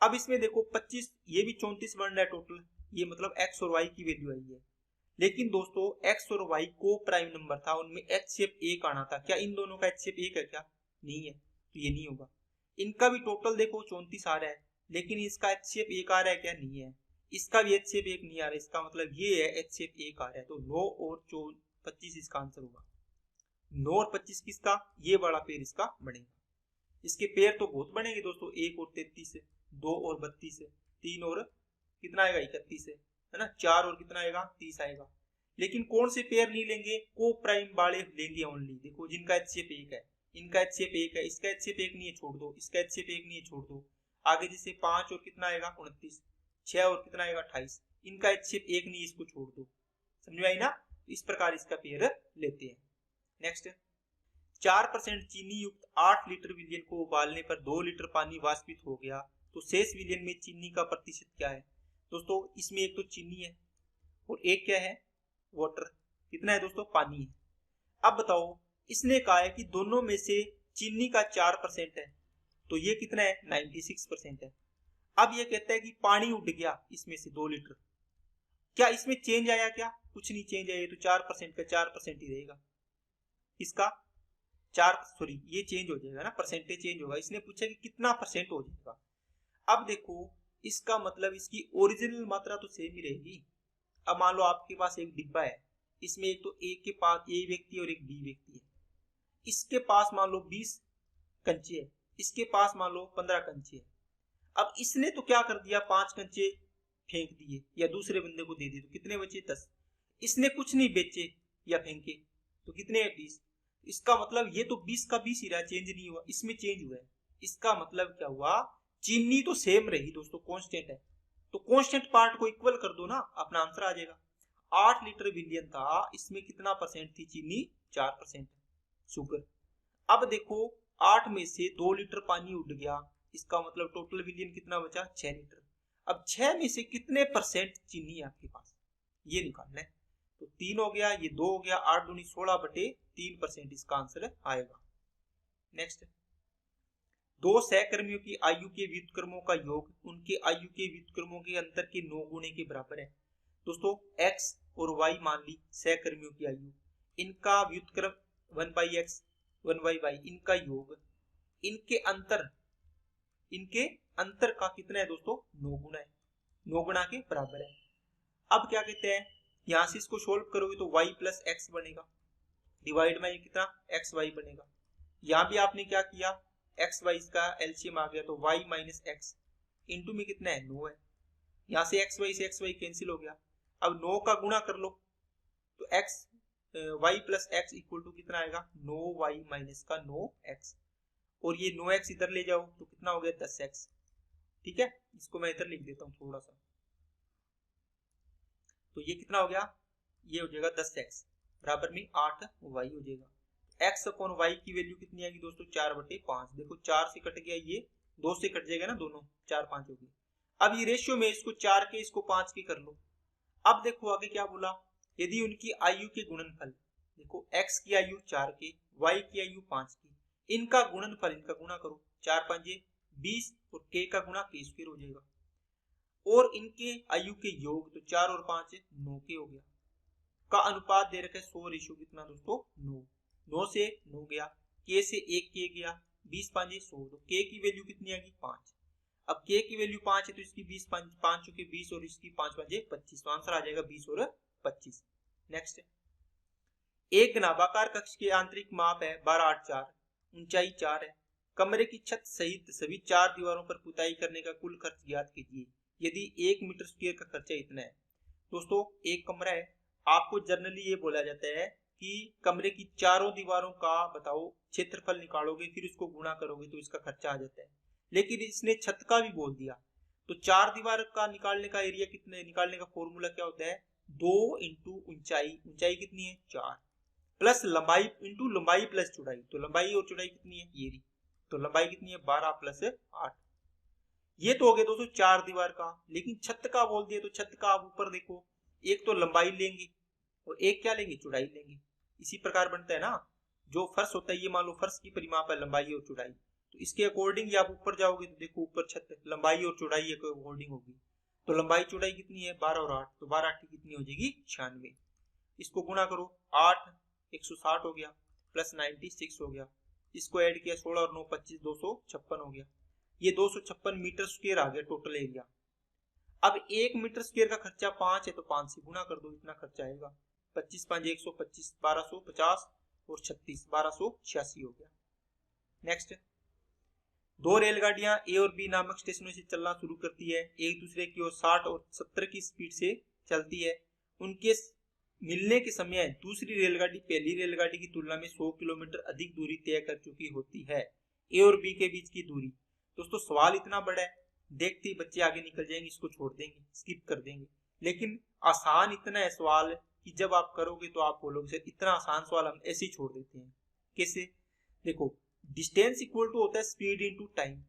अब इसमें देखो 25, ये भी 34 बन रहा है टोटल, ये मतलब एक्स और वाई की वैल्यू आई है। लेकिन दोस्तों एक्स और वाई को प्राइम नंबर था, उनमें एच शेप एक आना था। क्या इन दोनों का एच शेप एक है? क्या नहीं है, तो ये नहीं होगा। इनका भी टोटल देखो 34 आ रहा है, लेकिन इसका एच शेप एक आ रहा है? क्या नहीं है। इसका भी एच शेप एक नहीं आ रहा है, इसका मतलब ये है एच शेप एक आ रहा है। तो 9 और 25 इसका आंसर होगा। 9 और 25 किसका? ये वाला पेड़ इसका बनेगा। इसके पेड़ तो बहुत बनेंगे दोस्तों, 1 और 33 है, 2 और 32 है, 3 और कितना आएगा 31 है ना, 4 और कितना आएगा 30 आएगा। लेकिन कौन से पेयर नहीं लेंगे? को प्राइम वाले लेंगे ओनली। देखो जिनका एच शेप एक है, इनका एच शेप एक है, इसका एच शेप एक नहीं है छोड़ दो, इसका एच शेप एक नहीं है छोड़ दो। आगे जैसे 5 और कितना आएगा 29, 6 और कितना आएगा 28, इनका एच शेप एक नहीं है, इसको छोड़ दो। समझ में आई ना? इस प्रकार इसका पेयर लेते हैं। नेक्स्ट, 4% चीनी युक्त 8 लीटर विलयन को उबालने पर 2 लीटर पानी वाष्पित हो गया, तो शेष विलयन में चीनी का प्रतिशत क्या है? दोस्तों इसमें एक तो चीनी है और एक क्या है? वाटर। कितना है दोस्तों? पानी है। अब बताओ, इसने कहा है कि दोनों में से चीनी का 4% है, तो ये कितना है? 96% है। अब ये कहता है कि पानी उठ गया इसमें से 2 लीटर, क्या इसमें चेंज आया? क्या कुछ नहीं चेंज आया, तो 4% का 4% ही रहेगा। इसका 4 सॉरी ये चेंज हो जाएगा ना, परसेंटेज चेंज होगा। इसने पूछा कि कितना परसेंट हो जाएगा। अब देखो इसका मतलब इसकी ओरिजिनल मात्रा तो सेम ही रहेगी। अब मान लो आपके पास एक डिब्बा है, इसमें एक तो ए के पास ए व्यक्ति और एक बी व्यक्ति है। इसके पास मान लो 20 कंचे है, इसके पास मान लो 15 कंचे है। अब इसने तो क्या कर दिया, 5 कंचे फेंक दिए या दूसरे बंदे को दे दिए, तो कितने बचे? 10। इसने कुछ नहीं बेचे या फेंके, तो कितने है? 20। इसका मतलब ये तो 20 का 20 ही रहा, चेंज नहीं हुआ, इसमें चेंज हुआ है। इसका मतलब क्या हुआ? चीनी तो सेम रही दोस्तों, कांस्टेंट है, तो कांस्टेंट पार्ट को इक्वल कर दो ना, अपना आंसर आ जाएगा। 8 लीटर विलियन था, इसमें कितना परसेंट थी चीनी? 4% शुगर। अब देखो 8 में से 2 लीटर पानी उड़ गया, इसका मतलब टोटल विलियन कितना बचा? 6 लीटर। अब 6 में से कितने परसेंट चीनी है आपके पास, ये निकालना है। तो 3 हो गया, ये 2 हो गया, 8 दूनी 16/3% इसका आंसर आएगा। नेक्स्ट, 2 सहकर्मियों की आयु के व्युत्क्रमों का योग उनके आयु के व्युत्क्रमों के अंतर के 9 गुने के बराबर है। दोस्तों x और y मान ली सहकर्मियों की आयु, इनका व्युत्क्रम 1/x 1/y, इनका योग इनके अंतर का कितना है दोस्तों? 9 गुना है, 9 गुना के बराबर है। अब क्या कहते हैं, यहां से इसको सोल्व करोगे तो y प्लस एक्स बनेगा, डिवाइड में कितना? एक्स वाई बनेगा। यहां भी आपने क्या किया, एक्स वाई का एलसीएम आ गया, तो y माइनस एक्स इंटू में कितना है? 9 है। यहां से एक्स वाई कैंसिल हो गया। अब 9 का गुणा कर लो, तो X Y plus X equal to कितना आएगा? 9y माइनस का 9x, और ये 9x इधर ले जाओ तो कितना हो गया? 10x। ठीक है, इसको मैं इधर लिख देता हूँ थोड़ा सा, तो ये कितना हो गया? ये हो जाएगा 10x बराबर में 8y हो जाएगा। x अपॉन y की वैल्यू कितनी आएगी दोस्तों? 4/5। देखो 4 से कट गया, ये 2 से कट जाएगा ना, दोनों 4 5 हो गए। अब ये रेशियो में इसको 4 के इसको 5 के कर लो। अब देखो आगे क्या बोला, यदि उनकी आयु के गुणनफल, देखो x की आयु 4 के, y की आयु 5 की, इनका गुणनफल, इनका गुणा करो, 4 5 20 और k का गुणा k स्क्वायर हो जाएगा, और इनके आयु के योग, तो 4 और 5 9 के हो गया, का अनुपात दे रखा है 100 रेशियो कितना दोस्तों? 9। 9 से 9 गया, k से 1 k गया, 20 5 100, तो k की वैल्यू कितनी आएगी? 5। अब k की वैल्यू 5 है, तो इसकी 20 5 चुके 20 और इसकी 5 5 25, तो आंसर आ जाएगा 20 और 25। नेक्स्ट, एक घनाभाकार कक्ष के आंतरिक माप है 12 8 4, ऊंचाई 4 है, कमरे की छत सहित सभी 4 दीवारों पर पुताई करने का कुल खर्च ज्ञात कीजिए यदि 1 मीटर स्क्वायर का खर्चा इतना है। दोस्तों एक कमरा है, आपको जनरली ये बोला जाता है कि कमरे की चारों दीवारों का बताओ क्षेत्रफल निकालोगे, फिर उसको गुणा करोगे तो इसका खर्चा आ जाता है। लेकिन इसने छत का भी बोल दिया, तो 4 दीवार का निकालने का एरिया कितने, निकालने का फॉर्मूला क्या होता है? 2 इंटू ऊंचाई, ऊंचाई कितनी है? 4, प्लस लंबाई इंटू लंबाई प्लस चौड़ाई, तो लंबाई और चौड़ाई कितनी है? ये रही, तो लंबाई कितनी है? 12 प्लस 8। ये तो हो गया दोस्तों 4 दीवार का। लेकिन छत का बोल दिया, तो छत का आप ऊपर देखो, एक तो लंबाई लेंगे और एक क्या लेंगे? चौड़ाई लेंगे। इसी प्रकार बनता है ना। जो फर्श होता है, ये मान लो फर्श की परिमाप है लंबाई और चौड़ाई, तो इसके अकॉर्डिंग आप ऊपर जाओगे तो देखो ऊपर छत लंबाई और चौड़ाई के अकॉर्डिंग होगी। तो लंबाई चौड़ाई कितनी है 12 और 8, तो 12 8 कितनी हो जाएगी 96। इसको गुणा करो 8 160 हो गया प्लस 96 हो गया, इसको ऐड किया 16 और 9 25 256 हो गया। ये 256 मीटर स्क्वायर आ गया टोटल एरिया। अब 1 मीटर स्क्वायर का खर्चा 5 है तो 5 से गुणा कर दो, इतना खर्चा आएगा। 25 5 125 1250 और 36 1286 हो गया। नेक्स्ट, दो रेलगाड़ियां ए और बी नामक स्टेशनों से चलना शुरू करती है, एक दूसरे की ओर 60 और 70 की स्पीड से चलती है। उनके मिलने के समय दूसरी रेलगाड़ी पहली रेलगाड़ी की तुलना में 100 किलोमीटर अधिक दूरी तय कर चुकी होती है। ए और बी के बीच की दूरी। दोस्तों सवाल इतना बड़ा है, देखते ही बच्चे आगे निकल जाएंगे, इसको छोड़ देंगे, स्किप कर देंगे। लेकिन आसान इतना है सवाल कि जब आप करोगे तो आप बोलोगे सर इतना आसान सवाल हम ऐसे ही छोड़ देते हैं। कैसे? देखो, डिस्टेंस इक्वल टू होता है स्पीड इनटू टाइम।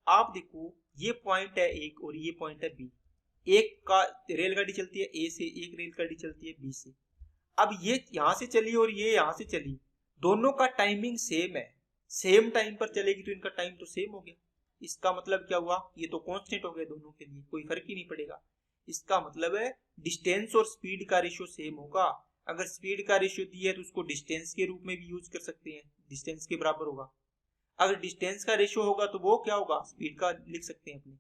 आप देखो ये पॉइंट है एक और ये पॉइंट है बी। एक का रेलगाड़ी चलती है ए से, एक रेलगाड़ी चलती है बी से। अब ये यहां से चली और ये यहां से चली, दोनों का टाइमिंग सेम है, सेम टाइम पर चलेगी तो इनका टाइम तो सेम हो गया। इसका मतलब क्या हुआ, ये तो कांस्टेंट हो गया दोनों के लिए, कोई फर्क ही नहीं पड़ेगा। इसका मतलब है डिस्टेंस और स्पीड का रेशियो सेम होगा। अगर स्पीड का रेशियो दिया है तो उसको डिस्टेंस के रूप में भी यूज कर सकते हैं, डिस्टेंस के बराबर होगा। अगर डिस्टेंस का रेशियो होगा तो वो क्या होगा, स्पीड का लिख सकते हैं अपने।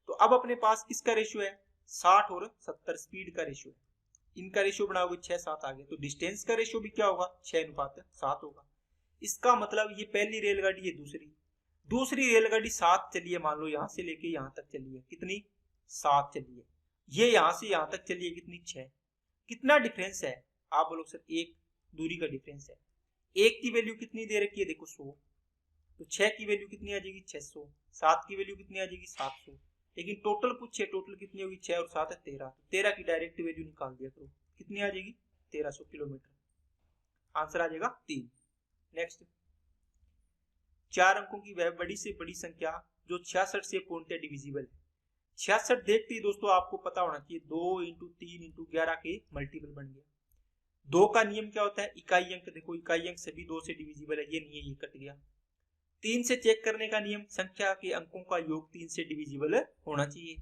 तो अब अपने पास किसका रेशियो है 60 और 70 स्पीड का रेशियो है। इनका रेशियो बनाओगे 6 7 आ गया, तो डिस्टेंस का रेशियो भी क्या होगा 6:7 होगा। इसका मतलब ये पहली रेलगाड़ी है, दूसरी रेलगाड़ी 7 चली है, मान लो यहां से लेके यहां तक चली है, कितनी 7 चली है। ये यहां से यहां तक चली है कितनी 6। कितना डिफरेंस है, आप बोलो सर 1 दूरी का डिफरेंस है। 1 की वैल्यू कितनी दे रखी है देखो 100, तो 6 की वैल्यू कितनी आ जाएगी 600, 7 की वैल्यू कितनी आ जाएगी 700। लेकिन टोटल पूछे, टोटल कितनी होगी 6 और 7 है 13, तो 13 की डायरेक्ट वैल्यू निकाल दिया करो, कितनी आ जाएगी 1300 किलोमीटर। आंसर आ जाएगा 3। नेक्स्ट, 4 अंकों की वह बड़ी से बड़ी संख्या जो 66 से पूर्णतः डिविजिबल है। 66 देखते ही दोस्तों आपको पता होना चाहिए 2 × 3 × 11 के मल्टीपल बन गया। 2 का नियम क्या होता है, इकाई अंक। देखो इकाई अंक सभी 2 से डिविजिबल है, ये नहीं है, ये कट गया। 3 से चेक करने का नियम, संख्या के अंकों का योग 3 से डिविजिबल होना चाहिए।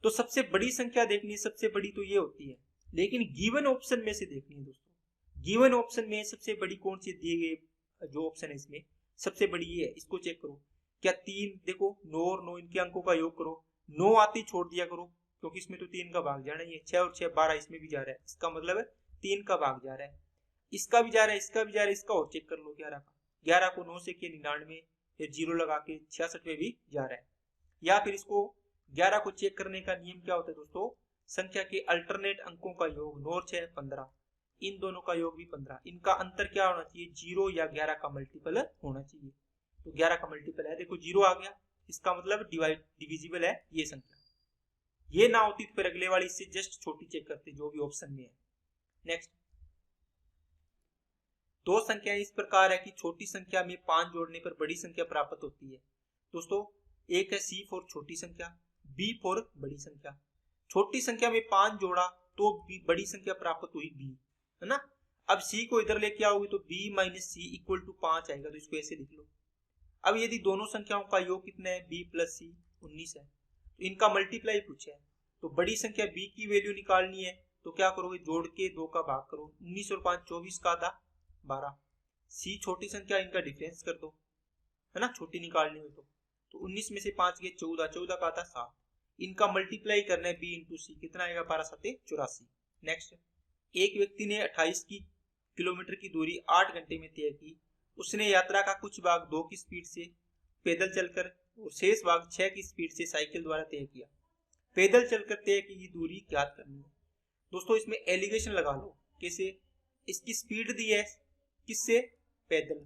तो सबसे बड़ी संख्या देखनी है, सबसे बड़ी तो ये होती है, लेकिन गिवन ऑप्शन में से देखनी है दोस्तों। गिवन ऑप्शन में सबसे बड़ी कौन सी दिए गए जो ऑप्शन है इसमें सबसे बड़ी ये है, इसको चेक करो। क्या 3, देखो 9 और 9 इनके अंकों का योग करो, 9 आती छोड़ दिया करो क्योंकि इसमें तो 3 का भाग जाना ही है। 6 और 6 12, इसमें भी जा रहा है, इसका मतलब है 3 का भाग जा रहा है, इसका भी जा रहा है, इसका भी जा रहा है, इसका और चेक कर लो 11 का। 11 को 9 से किया 99, फिर 0 लगा के 66 में भी जा रहा है। या फिर इसको 11 को चेक करने का नियम क्या होता है दोस्तों, संख्या के अल्टरनेट अंकों का योग 9 और 6 15, इन दोनों का योग भी 15, इनका अंतर क्या होना चाहिए 0 या 11 का मल्टीपल होना चाहिए। तो 11 का मल्टीपल है, देखो 0 आ गया, इसका मतलब डिविजिबल है ये संख्या। ये ना होती तो फिर अगले वाली इससे जस्ट छोटी चेक करते जो भी ऑप्शन में है। नेक्स्ट, 2 संख्याएं इस प्रकार है कि छोटी संख्या में 5 जोड़ने पर बड़ी संख्या प्राप्त होती है। दोस्तों एक है C फॉर छोटी संख्या, B फॉर बड़ी संख्या। छोटी संख्या में 5 जोड़ा तो बड़ी संख्या प्राप्त हुई B, है ना। अब C को इधर लेके आओगे तो B - C = 5 आएगा, तो इसको ऐसे लिख लो। अब यदि दोनों संख्याओं का योग कितना है B + C 19 है, तो इनका मल्टीप्लाई पूछा है, तो बड़ी संख्या B की वैल्यू निकालनी है, तो क्या करोगे जोड़ के 2 का भाग करो, 19 और 5 24 का आधा 12। C छोटी संख्या, इनका डिफरेंस कर दो, है ना, छोटी निकालनी हो तो 19 में से 5 गए 14, 14 का आता 7, इनका मल्टीप्लाई करना है B × C, कितना आएगा 12 7 84। नेक्स्ट, एक व्यक्ति ने 28 किलोमीटर की दूरी 8 घंटे में तय की। उसने यात्रा का कुछ भाग 2 की स्पीड से पैदल चलकर और शेष भाग 6 की स्पीड से साइकिल द्वारा तय किया। पैदल चलकर तय की दूरी ज्ञात करनी है। दोस्तों इसमें एलिगेशन लगा लो, कैसे, इसकी स्पीड दी है किससे, पैदल,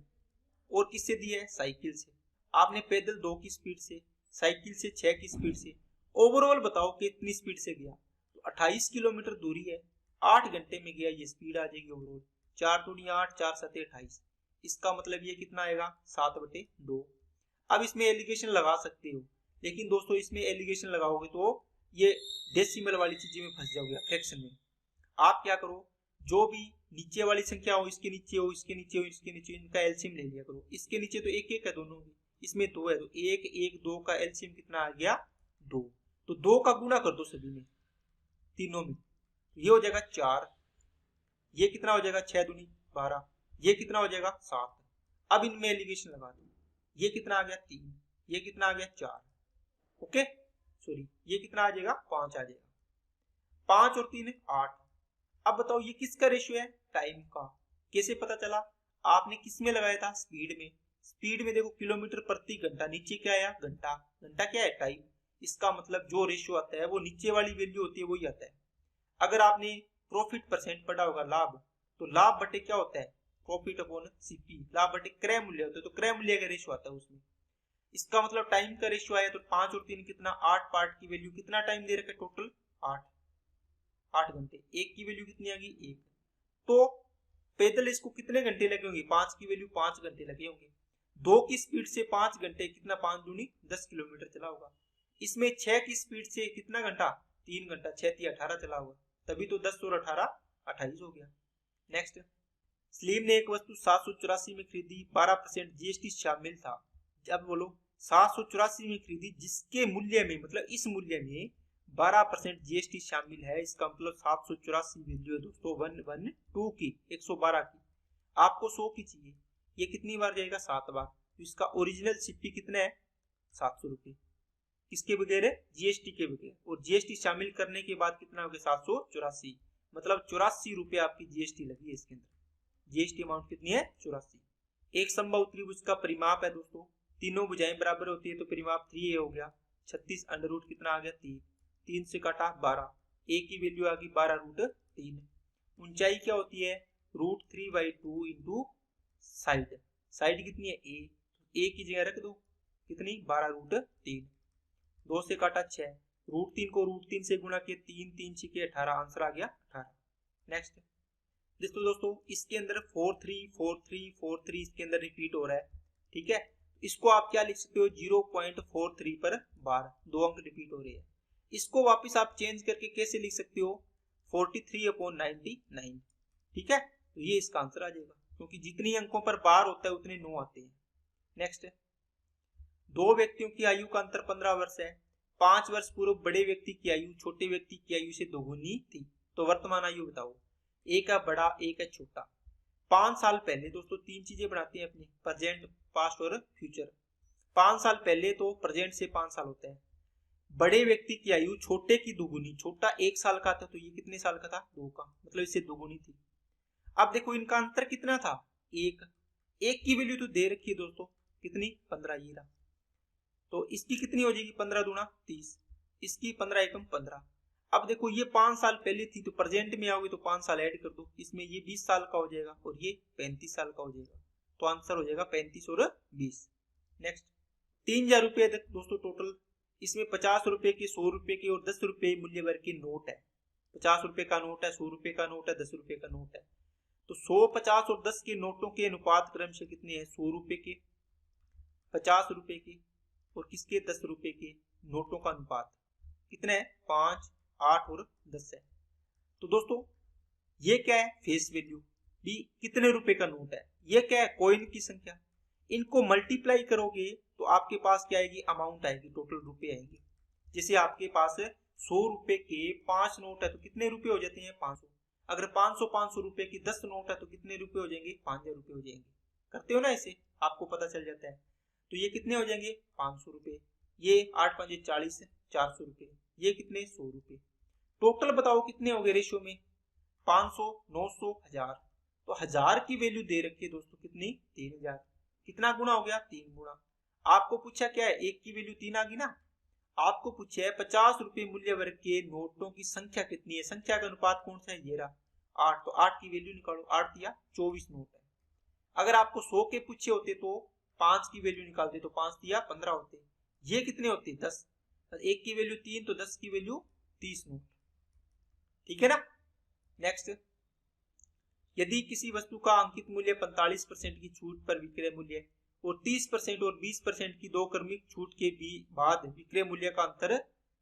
और किससे दी है, साइकिल से। आपने पैदल 2 की स्पीड से, साइकिल से 6 की स्पीड से, ओवरऑल बताओ कितनी स्पीड से गया। तो 28 किलोमीटर दूरी है, 8 घंटे में गया, ये स्पीड आ जाएगी ओवरऑल। 4 दूनी 8, 4 7 28, इसका मतलब ये कितना आएगा 7/2। अब इसमें एलिगेशन लगा सकते हो, लेकिन दोस्तों इसमें एलिगेशन लगाओगे तो ये डेसिमल वाली चीजें में फंस जाओगे, फ्रैक्शन में। आप क्या करो, जो भी नीचे वाली संख्या हो, इसके नीचे हो, इसके नीचे हो, इसके नीचे, इनका एलसीएम ले लिया करो। इसके नीचे तो एक एक है दोनों में, इसमें 2 है, तो 1 1 2 का एलसीएम कितना आ गया 2। तो 2 का गुना कर दो सभी में, तीनों में, ये हो जाएगा 4, ये कितना हो जाएगा 6 दूनी 12, ये कितना हो जाएगा 7। अब इनमें एलिगेशन लगा दो, ये कितना आ गया 3, ये कितना आ गया 4, ओके सॉरी ये कितना आ जाएगा 5 आ जाएगा, 5 और 3 8। अब बताओ ये किसका रेशियो है, टाइम का। कैसे पता चला, आपने किस में लगाया था, स्पीड में। स्पीड में देखो किलोमीटर प्रति घंटा, नीचे क्या आया घंटा, घंटा क्या है टाइम। इसका मतलब जो रेशियो आता है वो नीचे वाली वैल्यू होती है वही आता है। अगर आपने प्रॉफिट परसेंट पढ़ा होगा, लाभ, तो लाभ बटे क्या होता है, प्रॉफिट अपॉन सीपी, लाभ बटे क्रय मूल्य होता है, तो क्रय मूल्य का रेशियो आता है उसमें। इसका मतलब टाइम का रेशियो आया, तो 5 और 3 कितना 8, पार्ट की वैल्यू कितना टाइम दे रखा है टोटल 8 घंटे। एक की वैल्यू कितनी आ गई 1। तो पैदल इसको कितने घंटे लगे होंगे, 5 की वैल्यू 5 घंटे लगे होंगे। 2 की स्पीड से 5 घंटे कितना, 5 दूनी 10 किलोमीटर चला होगा। इसमें 6 की स्पीड से कितना घंटा, 3 घंटा, 6 3 18 चला होगा, तभी तो 10 और 18 28 हो गया। नेक्स्ट, सलीम ने एक वस्तु 784 में खरीदी, 12% जीएसटी शामिल था। अब बोलो 784 में खरीदी जिसके मूल्य में, मतलब इस मूल्य में 12% जीएसटी शामिल है, इसका मतलब 784 वैल्यू है दोस्तों 112 की, 112 की। आपको 100 की चाहिए, ये कितनी बार जाएगा 7 बार। तो इसका ओरिजिनल सीपी कितना है 700 रुपये, किसके बगैर है, जीएसटी के बगैर, और जीएसटी शामिल करने के बाद कितना हो गया 784, मतलब 84 रुपये आपकी जीएसटी लगी है इसके अंदर। जीएसटी अमाउंट कितनी है 84। एक समबाहु त्रिभुज का परिमाप है दोस्तों, तीनों भुजाएं बराबर होती है, तो परिमाप 3a हो गया। 36 अंडर रूट कितना आ गया 3, 3 से काटा 12, a की वैल्यू आ गई 12√3। ऊंचाई क्या होती है √3/2 इंटू साइड, साइड कितनी है a की जगह रख दो कितनी 12√3, 2 से काटा 6, √3 को √3 से गुणा किया 3 3 6 18, आंसर आ गया 18। नेक्स्ट दोस्तों इसके अंदर 4 3 4 3 4 3 इसके अंदर रिपीट हो रहा है, ठीक है। इसको आप क्या लिख सकते हो 0.43 पर बार, 2 अंक रिपीट हो रहे हैं। इसको वापस आप चेंज करके कैसे लिख सकते हो 43/99, ठीक है। तो ये इसका आंसर आ जाएगा, क्योंकि जितनी अंकों पर बार होता है उतने 9 आते हैं। नेक्स्ट, दो व्यक्तियों की आयु का अंतर 15 वर्ष है। 5 वर्ष पूर्व बड़े व्यक्ति की आयु छोटे व्यक्ति की आयु से दोगुनी थी, तो वर्तमान आयु बताओ। एक है बड़ा, एक है छोटा। 5 साल पहले दोस्तों 3 चीजें बनाती हैं अपनी, प्रेजेंट, पास्ट और फ्यूचर। 5 साल पहले तो प्रेजेंट से 5 साल होता है। बड़े व्यक्ति की आयु छोटे की दोगुनी, छोटा 1 साल का था तो ये कितने साल का था 2 का, मतलब इससे दोगुनी थी। अब देखो इनका अंतर कितना था 1, 1 की वैल्यू तो दे रखी है दोस्तों कितनी 15, ये रहा। तो इसकी कितनी हो जाएगी 15 दूना 30, इसकी 15 एकम 15। अब देखो ये 5 साल पहले थी, तो प्रेजेंट में आओगे तो 5 साल ऐड कर दो, इसमें ये 20 साल का हो जाएगा और ये 35 साल का हो जाएगा, तो आंसर हो जाएगा 35 और 20। नेक्स्ट, 3000 रुपये दोस्तों टोटल, इसमें 50 रुपए के, 100 रुपए के और 10 रुपए मूल्य वर्ग के नोट है। 50 रुपए का नोट है, 100 रुपए का नोट है, 10 रुपए का नोट है। तो 100, 50 और 10 के नोटों के अनुपात क्रमशः कितने हैं 100 रुपए के, 50 रुपए के और किसके 10 रुपए के नोटों का अनुपात कितना है 5, 8 और 10 है। तो दोस्तों ये क्या है फेस वैल्यू, भी कितने रुपए का नोट है, ये क्या है कॉइन की संख्या। इनको मल्टीप्लाई करोगे तो आपके पास क्या आएगी अमाउंट आएगी, टोटल रुपए आएंगे। जैसे आपके पास 100 रुपए के 5 नोट है तो कितने रुपए हो जाते हैं 500। अगर 500 रुपए की 10 नोट है तो कितने रुपए हो जाएंगे 5000 रुपए हो जाएंगे। करते हो ना इसे, आपको पता चल जाता है। तो ये कितने हो जाएंगे 500 रुपए, ये 8 5 40, 400 रुपए, ये कितने 100 रुपए। टोटल बताओ कितने हो गए रेशियो में 500, 900, 1000। तो 1000 की वैल्यू दे रखी है दोस्तों कितनी 3000। कितना गुना हो गया 3 गुना। आपको पूछा क्या है 1 की वैल्यू 3 आ गई ना। आपको पूछा है 50 रुपए मूल्य वर्ग के नोटों की संख्या कितनी है, संख्या का अनुपात कौन सा है ये रहा 8। तो 8 की वैल्यू निकालो, 8 दिया 24 नोट है। अगर आपको 100 के पूछे होते तो 5 की वैल्यू निकालते, तो 5 दिया 15 होते। ये कितने होते 10, 1 की वैल्यू 3 तो 10 की वैल्यू 30 नोट, ठीक है ना। नेक्स्ट, यदि किसी वस्तु का अंकित मूल्य 45% की छूट पर विक्रय मूल्य और 30% और 20% की 2 क्रमिक छूट के बाद विक्रय मूल्य का अंतर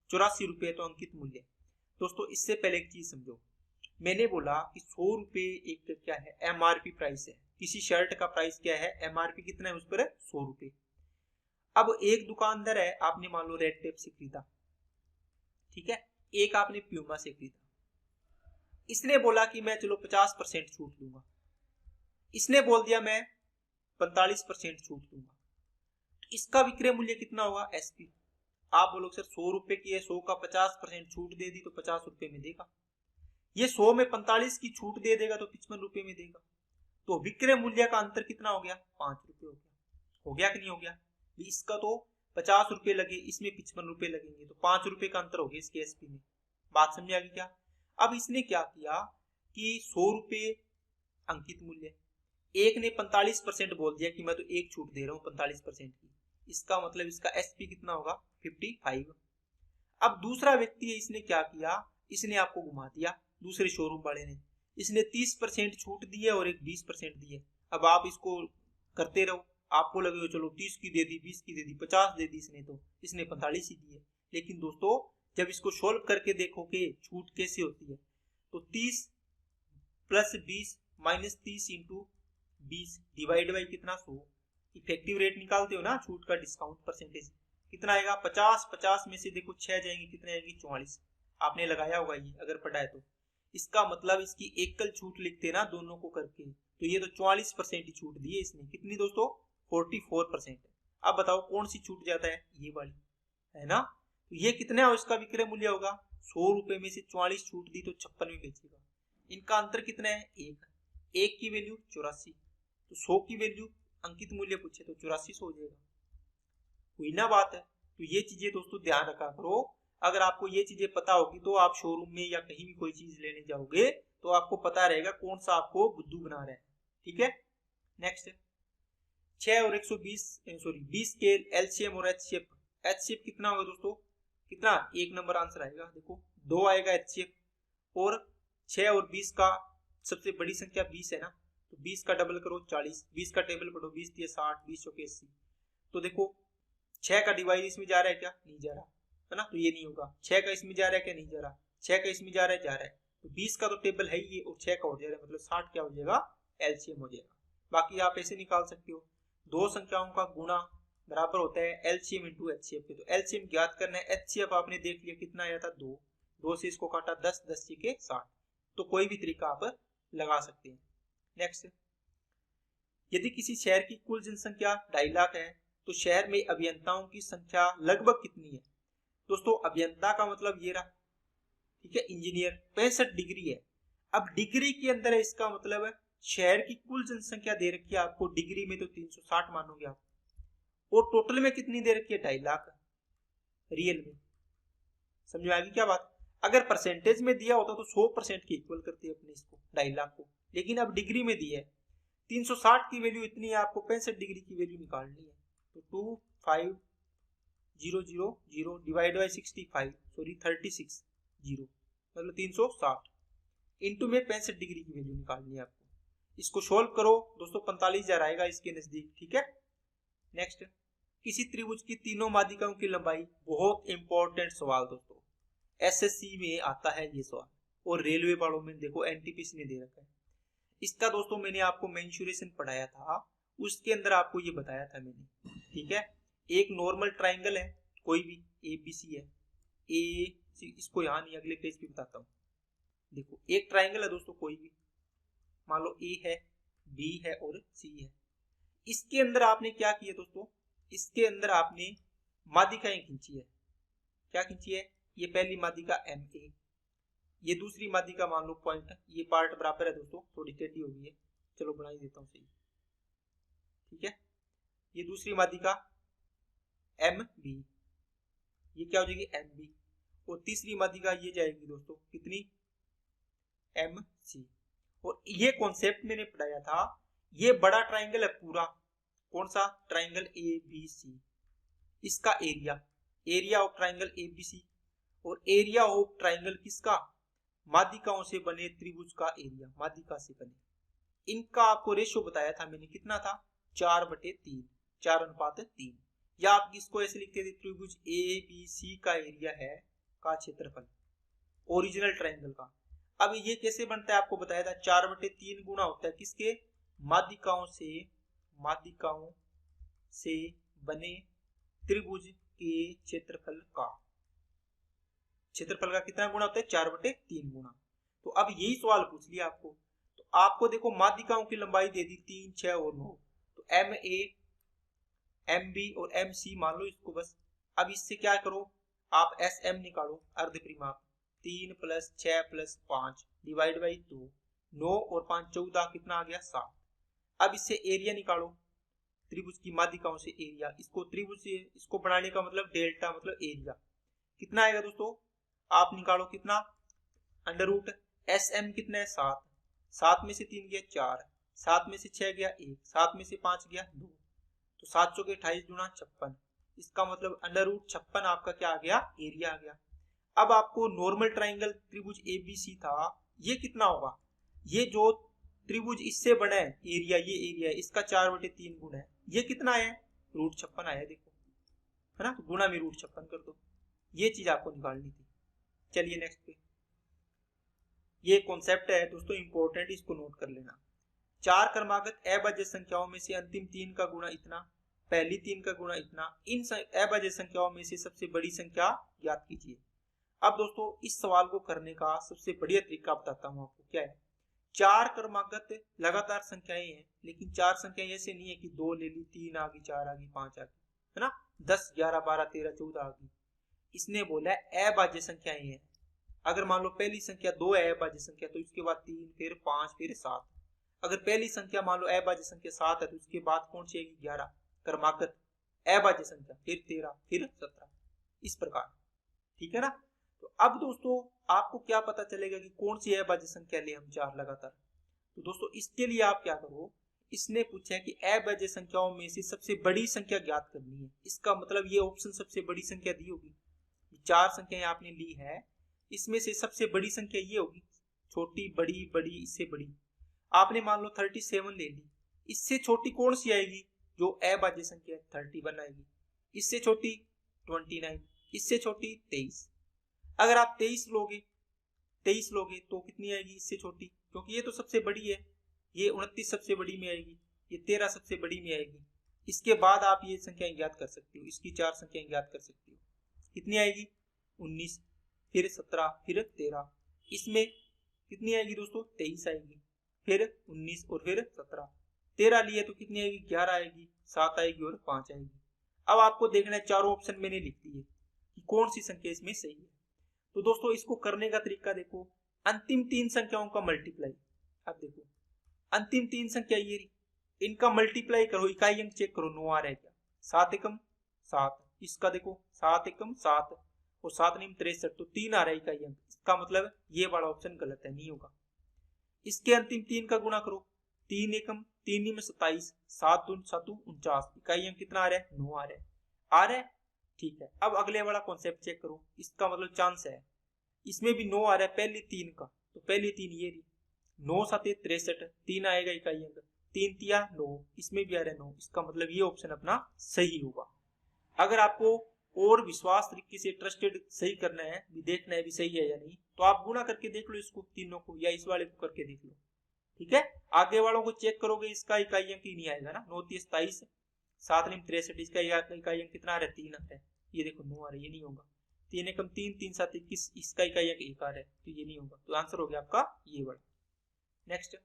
84 रुपए तो अंकित मूल्य। दोस्तों इससे पहले एक चीज समझो, मैंने बोला कि 100 रुपये एक क्या है, एमआरपी प्राइस है। किसी शर्ट का प्राइस क्या है, एमआरपी कितना है उस पर, 100 रुपये। अब एक दुकानदार है, आपने मान लो रेड टेप से खरीदा, ठीक है, एक आपने प्यूमा से खरीदा। इसने बोला कि मैं चलो 50% छूट दूंगा, इसने बोल दिया मैं 45% छूट दूंगा। तो इसका विक्रय मूल्य कितना होगा, एसपी। आप बोलोगे सर 100 रुपए की है, 100 का 50% छूट दे दी तो 50 रुपए में देगा। ये 100 में 45 की छूट दे देगा तो 55 रुपए में देगा। तो विक्रय मूल्य का अंतर कितना हो गया, 5 रुपए हो गया। हो गया कि नहीं हो गया? इसका तो 50 रुपए लगे, इसमें 55 रुपए लगेंगे, तो 5 रुपए का अंतर हो गया इसके एसपी में। बात समझ आ गई क्या? अब इसने क्या किया कि 100 रुपए अंकित मूल्य, एक ने 45% बोल दिया कि मैं तो एक छूट दे रहा हूं 45% की, इसका मतलब इसका एसपी कितना होगा, 55। अब दूसरा व्यक्ति है, इसने क्या किया, इसने आपको घुमा दिया, दूसरे शोरूम वाले ने, इसने 30% छूट दी है और एक 20% दी है। अब आप इसको करते रहो, आपको लगेगा चलो 30 की दे दी, 20 की दे दी, 50 दे दी इसने, तो इसने 45 ही दी है। लेकिन दोस्तों जब इसको सोल्व करके देखोगे छूट कैसे होती है, तो 30 plus 20 minus 30 into 20 divide by कितना, 100। इफेक्टिव रेट निकालते हो ना छूट का, डिस्काउंट परसेंटेज कितना आएगा, 50 में से देखो 6 जाएंगे, कितने आएंगे, 44। आपने लगाया होगा ये अगर पढ़ा है तो। इसका मतलब इसकी एकल छूट लिखते ना दोनों को करके, तो ये तो 44% ही छूट दी है इसने। कितनी दोस्तों, 44%। अब बताओ कौन सी छूट जाता है, ये वाली, है ना। तो ये कितना है इसका विक्रय मूल्य होगा, 100 रुपए में से 44 छूट दी तो 56 में बेचेगा। इनका अंतर कितना है, एक की वैल्यू 84, तो 100 की वैल्यू अंकित मूल्य पूछे तो 8400 हो जाएगा। हुई ना बात है। तो ये चीजें दोस्तों ध्यान रखा करो। अगर आपको ये चीजें पता होगी तो आप शोरूम में या कहीं भी कोई चीज लेने जाओगे तो आपको पता रहेगा कौन सा आपको बुद्धू बना रहा है, ठीक है। नेक्स्ट, 6 और 20 के एलसीएम और एचसीएफ। एचसीएफ कितना होगा दोस्तों, कितना, 1 नंबर आंसर आएगा, देखो 2 आएगा एचसीएफ, और 6 और 20 का सबसे बड़ी संख्या 20 है ना, तो 20 का डबल करो 40, 20 का टेबल पढ़ो, 20 दिए 60, 20 चौके 80। तो देखो 6 का डिवाइड इसमें जा रहा है क्या, नहीं जा रहा है ना, तो ये नहीं होगा। 6 का इसमें जा रहा है क्या, नहीं जा रहा। 6 का इसमें जा रहा है, जा रहा है। तो 20 का तो टेबल है ही, और 6 का हो जाएगा, मतलब 60 क्या हो जाएगा, एलसीएम हो जाएगा। बाकी आप ऐसे निकाल सकते हो, दो संख्याओं का गुणा बराबर होता है एलसीएम इंटू एचसीएफ के। तो एलसीएम ज्ञात करना है, एचसीएफ आपने देख लिया कितना आया था, 2, 2 से इसको काटा 10, 10 के 60। तो कोई भी तरीका आप लगा सकते हैं। नेक्स्ट, यदि किसी शहर की कुल जनसंख्या 2.5 लाख है तो शहर में अभियंताओं की संख्या लगभग कितनी है। दोस्तों अभियंता का मतलब ये रहा, ठीक है, इंजीनियर 65 डिग्री है। अब डिग्री के अंदर है, इसका मतलब है शहर की कुल जनसंख्या दे रखी है आपको डिग्री में, तो 360 मानोगे आप, और टोटल में कितनी दे रखी है, 2.5 लाख रियल में। समझ में आ गई क्या बात। अगर परसेंटेज में दिया होता तो 100% के इक्वल करते अपने इसको 2.5 लाख को, लेकिन अब डिग्री में दी है। 360 की वैल्यू इतनी है, आपको 65 डिग्री की वैल्यू निकालनी है। तो 25000 डिवाइड बाई 65, सॉरी 36 जीरो, मतलब 360 इंटू में 65 डिग्री की वैल्यू निकालनी है आपको। इसको सोल्व करो दोस्तों, 45,000 आएगा इसके नजदीक, ठीक है। नेक्स्ट, किसी त्रिभुज की तीनों माध्यिकाओं की लंबाई, बहुत इंपॉर्टेंट सवाल दोस्तों, एसएससी में आता है ये सवाल, और रेलवे वालों में देखो एनटीपीसी ने दे रखा है इसका। दोस्तों मैंने आपको मेंसुरेशन पढ़ाया था, उसके अंदर आपको ये बताया था मैंने, ठीक है। एक नॉर्मल ट्राइंगल है, कोई भी एबीसी है, ए इसको यहाँ नहीं, अगले पेज पे बताता हूँ। देखो एक ट्राइंगल है दोस्तों, कोई भी, मान लो ए है, बी है और सी है। इसके अंदर आपने क्या किया दोस्तों, इसके अंदर आपने माध्यिकाएं खींची है। क्या खींची है, ये पहली माध्यिका एम ए, ये दूसरी माध्यिका मान लो पॉइंट, ये पार्ट बराबर है दोस्तों, थोड़ी टेढ़ी हो गई है, चलो बना ही देता हूँ सही, ठीक है। ये दूसरी माध्यिका एम बी, ये क्या हो जाएगी, एम बी, और तीसरी माध्यिका ये जाएगी दोस्तों कितनी, एम सी। और ये कॉन्सेप्ट मैंने पढ़ाया था, ये बड़ा ट्राइंगल है पूरा, कौन सा ट्राइंगल ए बी सी, इसका area, area of triangle A B C, और एरिया ऑफ ट्राइंगल किसका, माध्यिकाओं से बने त्रिभुज का एरिया, माध्यिका से बने। इनका आपको रेशियो बताया था मैंने, कितना था, 4/3, 4:3। या आप इसको ऐसे लिखते थे, त्रिभुज ए बी सी का एरिया है का क्षेत्रफल, ओरिजिनल ट्राइंगल का। अब ये कैसे बनता है आपको बताया था, 4/3 गुणा होता है किसके, माध्यिकाओं से बने त्रिभुज के क्षेत्रफल का कितना गुणा होता है, 4/3 गुणा। तो अब यही सवाल पूछ लिया आपको, तो आपको देखो माध्यिकाओं की लंबाई दे दी 3, 6 और 9, तो MA, MB और MC मान लो इसको बस। अब इससे क्या करो, आप SM निकालो, अर्ध परिमाप, 3 + 6 + 5 डिवाइड बाई 2, 9 और 5 14, कितना आ गया 7। अब इससे एरिया निकालो, त्रिभुज की माध्यिकाओं से एरिया, इसको त्रिभुज से इसको बनाने का मतलब डेल्टा मतलब एरिया, कितना आएगा दोस्तों, आप निकालो कितना, अंडर रूट SM कितना है 7, 7 में से 3 गया 4, 7 में से 6 गया 1, 7 में से 5 गया 2, तो 7 चौके 28 गुणा 56, इसका मतलब अंडर रूट 56 आपका क्या आ गया, एरिया आ गया। अब आपको नॉर्मल ट्राइंगल त्रिभुज ABC था, ये कितना होगा, ये जो त्रिभुज इससे बना है एरिया, ये एरिया है इसका 4/3 गुना है, ये कितना है, √56 आया, देखो है ना, तो गुणा में √56 कर दो, ये चीज आपको निकालनी थी। चलिए नेक्स्ट पे, ये कॉन्सेप्ट है दोस्तों इंपॉर्टेंट, इसको नोट कर लेना। 4 क्रमागत अभाज्य संख्याओं में से अंतिम 3 का गुणा इतना, पहली 3 का गुणा इतना, इन अभाज्य संख्याओं में से सबसे बड़ी संख्या ज्ञात कीजिए। अब दोस्तों इस सवाल को करने का सबसे बढ़िया तरीका बताता हूं आपको, क्या है, 4 क्रमागत लगातार संख्याएं हैं, लेकिन 4 संख्याएं ऐसे नहीं है कि 2 ले ली, 3 आ गई, 4 आ गई, 5 आ गई, है ना, 10 11 12 13 14 आ गई। इसने बोला है अभाज्य संख्याएं हैं। अगर मान लो पहली संख्या 2 है अभाज्य संख्या, तो इसके बाद 3, फिर 5, फिर 7। अगर पहली संख्या मान लो अभाज्य संख्या 7 है, तो उसके बाद कौन सी आएगी, 11 क्रमागत अभाज्य संख्या, फिर 13, फिर 17, इस प्रकार, ठीक है ना। तो अब दोस्तों आपको क्या पता चलेगा कि कौन सी अभाज्य संख्या ले हम 4 लगातार। तो दोस्तों इसके लिए आप क्या करो, इसने पूछा है कि अभाज्य संख्याओं में से सबसे बड़ी संख्या ज्ञात करनी है, इसका मतलब ये ऑप्शन सबसे बड़ी संख्या दी होगी, 4 संख्याएं आपने ली है, इसमें से सबसे बड़ी संख्या ये होगी, छोटी बड़ी बड़ी इससे बड़ी, आपने मान लो 37 ले ली, इससे छोटी कौन सी आएगी, जो अभाज्य संख्या 31 आएगी, इससे छोटी 29, इससे छोटी 23। अगर आप 23 लोगे तो कितनी आएगी इससे छोटी, क्योंकि ये तो सबसे बड़ी है, ये 29 सबसे बड़ी में आएगी, ये 13 सबसे बड़ी में आएगी। इसके बाद आप ये संख्याएं ज्ञात कर सकते हो, इसकी 4 संख्याएं ज्ञात कर सकते हो, कितनी आएगी 19, फिर 17, फिर 13, इसमें कितनी आएगी दोस्तों 23 आएगी, फिर 19 और फिर 17, 13 लिए तो कितनी आएगी 11 आएगी, 7 आएगी और 5 आएगी। अब आपको देखना है, चारों ऑप्शन मैंने लिख दिए कि कौन सी संख्या इसमें सही है। तो दोस्तों इसको करने का तरीका देखो, अंतिम 3 संख्याओं का मल्टीप्लाई, अब देखो अंतिम 3 संख्या ये रही, इनका मल्टीप्लाई करो, इकाई अंक चेक करो, 9 आ रहा है क्या, 7 एकम 7, इसका देखो 7 एकम 7 और 7 9 63, तो 3 आ रहा है इकाई अंक, इसका मतलब ये वाला ऑप्शन गलत है, नहीं होगा। इसके अंतिम 3 का गुणा करो, 3 एकम 3 9 27, 7 दूनी 7 49, इकाई अंक कितना आ रहा है 9 आ रहा है, ठीक है। अब अगले वाला कॉन्सेप्ट चेक करो, इसका मतलब चांस है, इसमें भी 9 आ रहा है पहली 3 का, तो पहली 3 ये रही, 9 7 63, 3 आएगा इकाई अंक, 3 तिया 9, इसमें भी आ रहा है 9, इसका मतलब ये ऑप्शन अपना सही होगा। अगर आपको और विश्वास तरीके से ट्रस्टेड सही करना है, भी देखना है भी सही है या नहीं, तो आप गुणा करके देख लो इसको तीनों को, या इस वाले को करके देख लो, ठीक है। आगे वालों को चेक करोगे, इसका इकाई अंक ही नहीं आएगा ना, 9 3 27, 7 9 63, इसका इकाई अंक कितना आ रहा है 3 आ रहा है, ये देखो 9 आ रहा है, ये नहीं होगा। 3 एकम 3 3 7 21, इसका इकाई अंक 1 आ रहा है, तो ये नहीं होगा, तो आंसर हो गया आपका ये वाला। नेक्स्ट,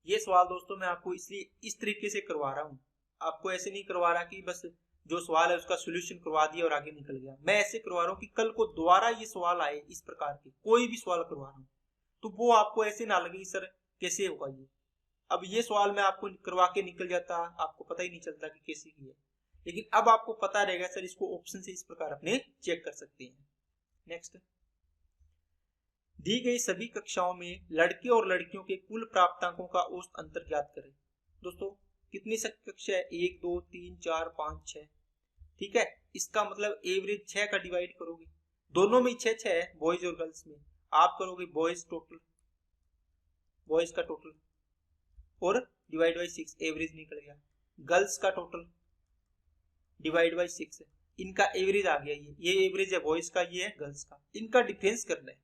ये सवाल दोस्तों मैं आपको इसलिए इस तरीके से करवा रहा हूँ, आपको ऐसे नहीं करवा रहा कि बस जो सवाल है उसका सोल्यूशन करवा दिया और आगे निकल गया। मैं ऐसे करवा रहा हूँ कि कल को दोबारा ये सवाल आए इस प्रकार के, कोई भी सवाल करवा रहा हूँ, तो वो आपको ऐसे ना लगे सर कैसे होगा ये। अब ये सवाल मैं आपको करवा के निकल जाता, आपको पता ही नहीं चलता कि कैसे की है, लेकिन अब आपको पता रहेगा सर इसको ऑप्शन से इस प्रकार अपने चेक कर सकते हैं। नेक्स्ट, दी गई सभी कक्षाओं में लड़के और लड़कियों के कुल प्राप्तांकों का औसत अंतर ज्ञात करें। दोस्तों कितनी कक्षा है, 1 2 3 4 5 6, ठीक है। इसका मतलब एवरेज 6 का डिवाइड करोगे, दोनों में 6 6 है, बॉयज और गर्ल्स में, आप करोगे बॉयज का टोटल और डिवाइड बाई 6, एवरेज निकल गया। गर्ल्स का टोटल डिवाइड बाई 6, इनका एवरेज आ गया, ये एवरेज है बॉयज का, ये है गर्ल्स का, इनका डिफरेंस करना है।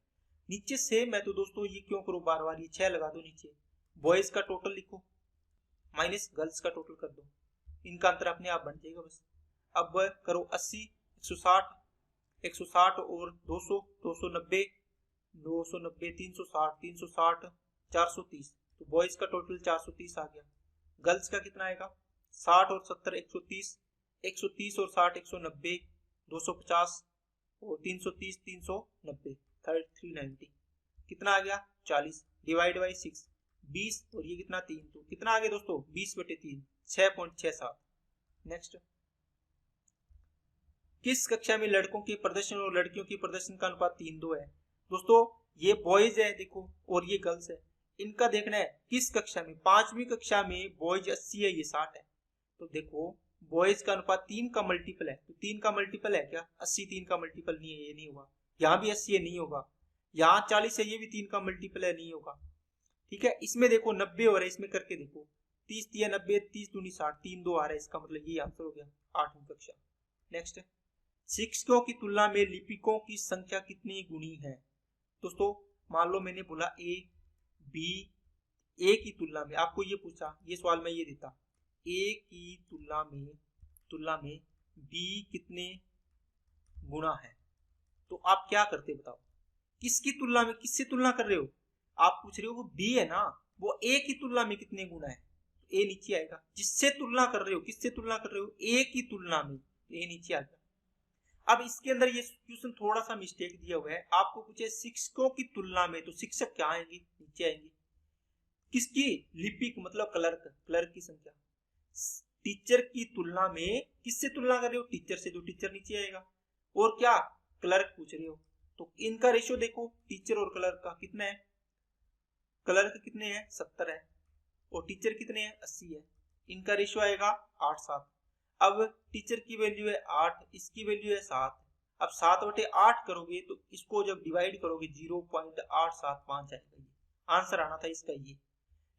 नीचे सेम है तो दोस्तों ये क्यों करो बार बार, ये 6 लगा दो नीचे। बॉयज का टोटल लिखो माइनस गर्ल्स का टोटल कर दो, इनका अंतर अपने आप बन जाएगा बस। अब करो 80, 160, 160 और 200, 290, 290, 360, 360, 430, तो बॉयज का टोटल 430 आ गया। गर्ल्स का कितना आएगा? 60 और 70 130, 130 और 60 190, 250 और 330 390, 390, कितना आ गया? 40 डिवाइड बाई 6, 20 और ये कितना 3, तो कितना आ गया दोस्तों? 20/3, 6.67। नेक्स्ट, किस कक्षा में लड़कों के प्रदर्शन और लड़कियों के प्रदर्शन का अनुपात 3:2 है? दोस्तों ये बॉयज है देखो और ये गर्ल्स है, इनका देखना है किस कक्षा में। 5वीं कक्षा में बॉयज 80 है, ये 60 है, तो देखो बॉयज का अनुपात 3 का मल्टीपल है, तो 3 का मल्टीपल है क्या? 80 3 का मल्टीपल नहीं है, ये नहीं होगा। यहाँ भी 80 है, नहीं होगा। यहाँ 40 है, ये भी 3 का मल्टीपल है, नहीं होगा। ठीक है, इसमें देखो 90 हो रहा है, इसमें करके देखो 30 3 90, 30 दूनी 60, 3 2 आ रहा है, इसका मतलब ये आंसर हो गया 8वीं कक्षा। नेक्स्ट, शिक्षकों की तुलना में लिपिकों की संख्या कितनी गुनी है? दोस्तों मान लो मैंने बोला ए बी, ए की तुलना में, आपको ये पूछा, ये सवाल मैं ये देता, ए की तुलना में बी कितने गुना है, तो आप क्या करते बताओ? किसकी तुलना में, किससे तुलना कर रहे हो? आप पूछ रहे हो वो बी है ना, वो ए की तुलना में कितने गुना है, तो ए नीचे आएगा। जिससे तुलना कर रहे हो, किससे तुलना कर रहे हो? ए की तुलना में, ए नीचे आ गया। अब इसके अंदर ये क्वेश्चन थोड़ा सा मिस्टेक दिया हुआ है, आपको पूछे शिक्षकों की तुलना में, तो शिक्षक क्या आएंगे? नीचे आएंगे। किसकी? लिपिक मतलब क्लर्क, क्लर्क की संख्या। टीचर की तुलना में किससे तुलना कर रहे हो? टीचर से, तो टीचर नीचे आएगा। और क्या? क्लर्क पूछ रहे हो, तो इनका रेशियो देखो, टीचर और क्लर्क का कितना है? क्लर्क कितने हैं? 70 है, और टीचर कितने हैं? 80 है। इनका रेशियो आएगा 8:7। अब टीचर की वैल्यू है 8, इसकी वैल्यू है 7। अब 7/8 करोगे तो इसको जब डिवाइड करोगे 0.875 आएगा। ये आंसर आना था इसका ये,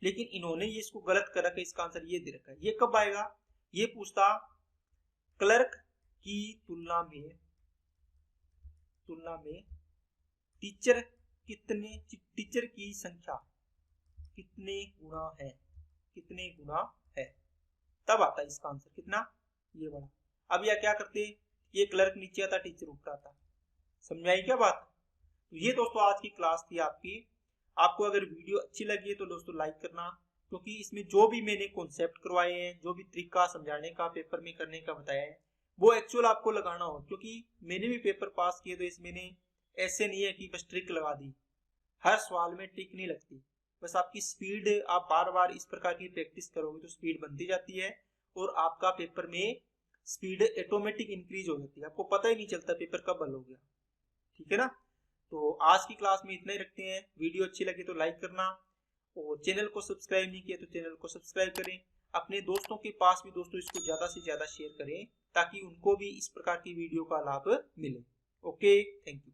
लेकिन इन्होंने ये इसको गलत कर रखा है, इसका आंसर ये दे रखा है। ये कब आएगा? ये पूछता क्लर्क की तुलना में टीचर की संख्या कितने गुना है, तब आता है इसका आंसर कितना, ये वाला। अब यह क्या करते, ये क्लर्क नीचे आता, टीचर ऊपर आता। समझ आई क्या बात? तो ये दोस्तों आज की क्लास थी आपकी। आपको अगर वीडियो अच्छी लगी है तो दोस्तों लाइक करना, क्योंकि इसमें जो भी मैंने कॉन्सेप्ट करवाए हैं, जो भी तरीका समझाने का, पेपर में करने का बताया है, वो एक्चुअल आपको लगाना हो। क्योंकि मैंने भी पेपर पास किए, तो इसमें ऐसे नहीं है कि बस ट्रिक लगा दी, हर सवाल में ट्रिक नहीं लगती। बस आपकी स्पीड, आप बार बार इस प्रकार की प्रैक्टिस करोगे तो स्पीड बनती जाती है, और आपका पेपर में स्पीड ऑटोमेटिक इंक्रीज हो जाती है, आपको पता ही नहीं चलता पेपर कब हल हो गया। ठीक है ना? तो आज की क्लास में इतना ही रखते हैं। वीडियो अच्छी लगी तो लाइक करना, और चैनल को सब्सक्राइब नहीं किया तो चैनल को सब्सक्राइब करें। अपने दोस्तों के पास भी दोस्तों इसको ज्यादा से ज्यादा शेयर करें, ताकि उनको भी इस प्रकार की वीडियो का लाभ मिले। Okay, thank you.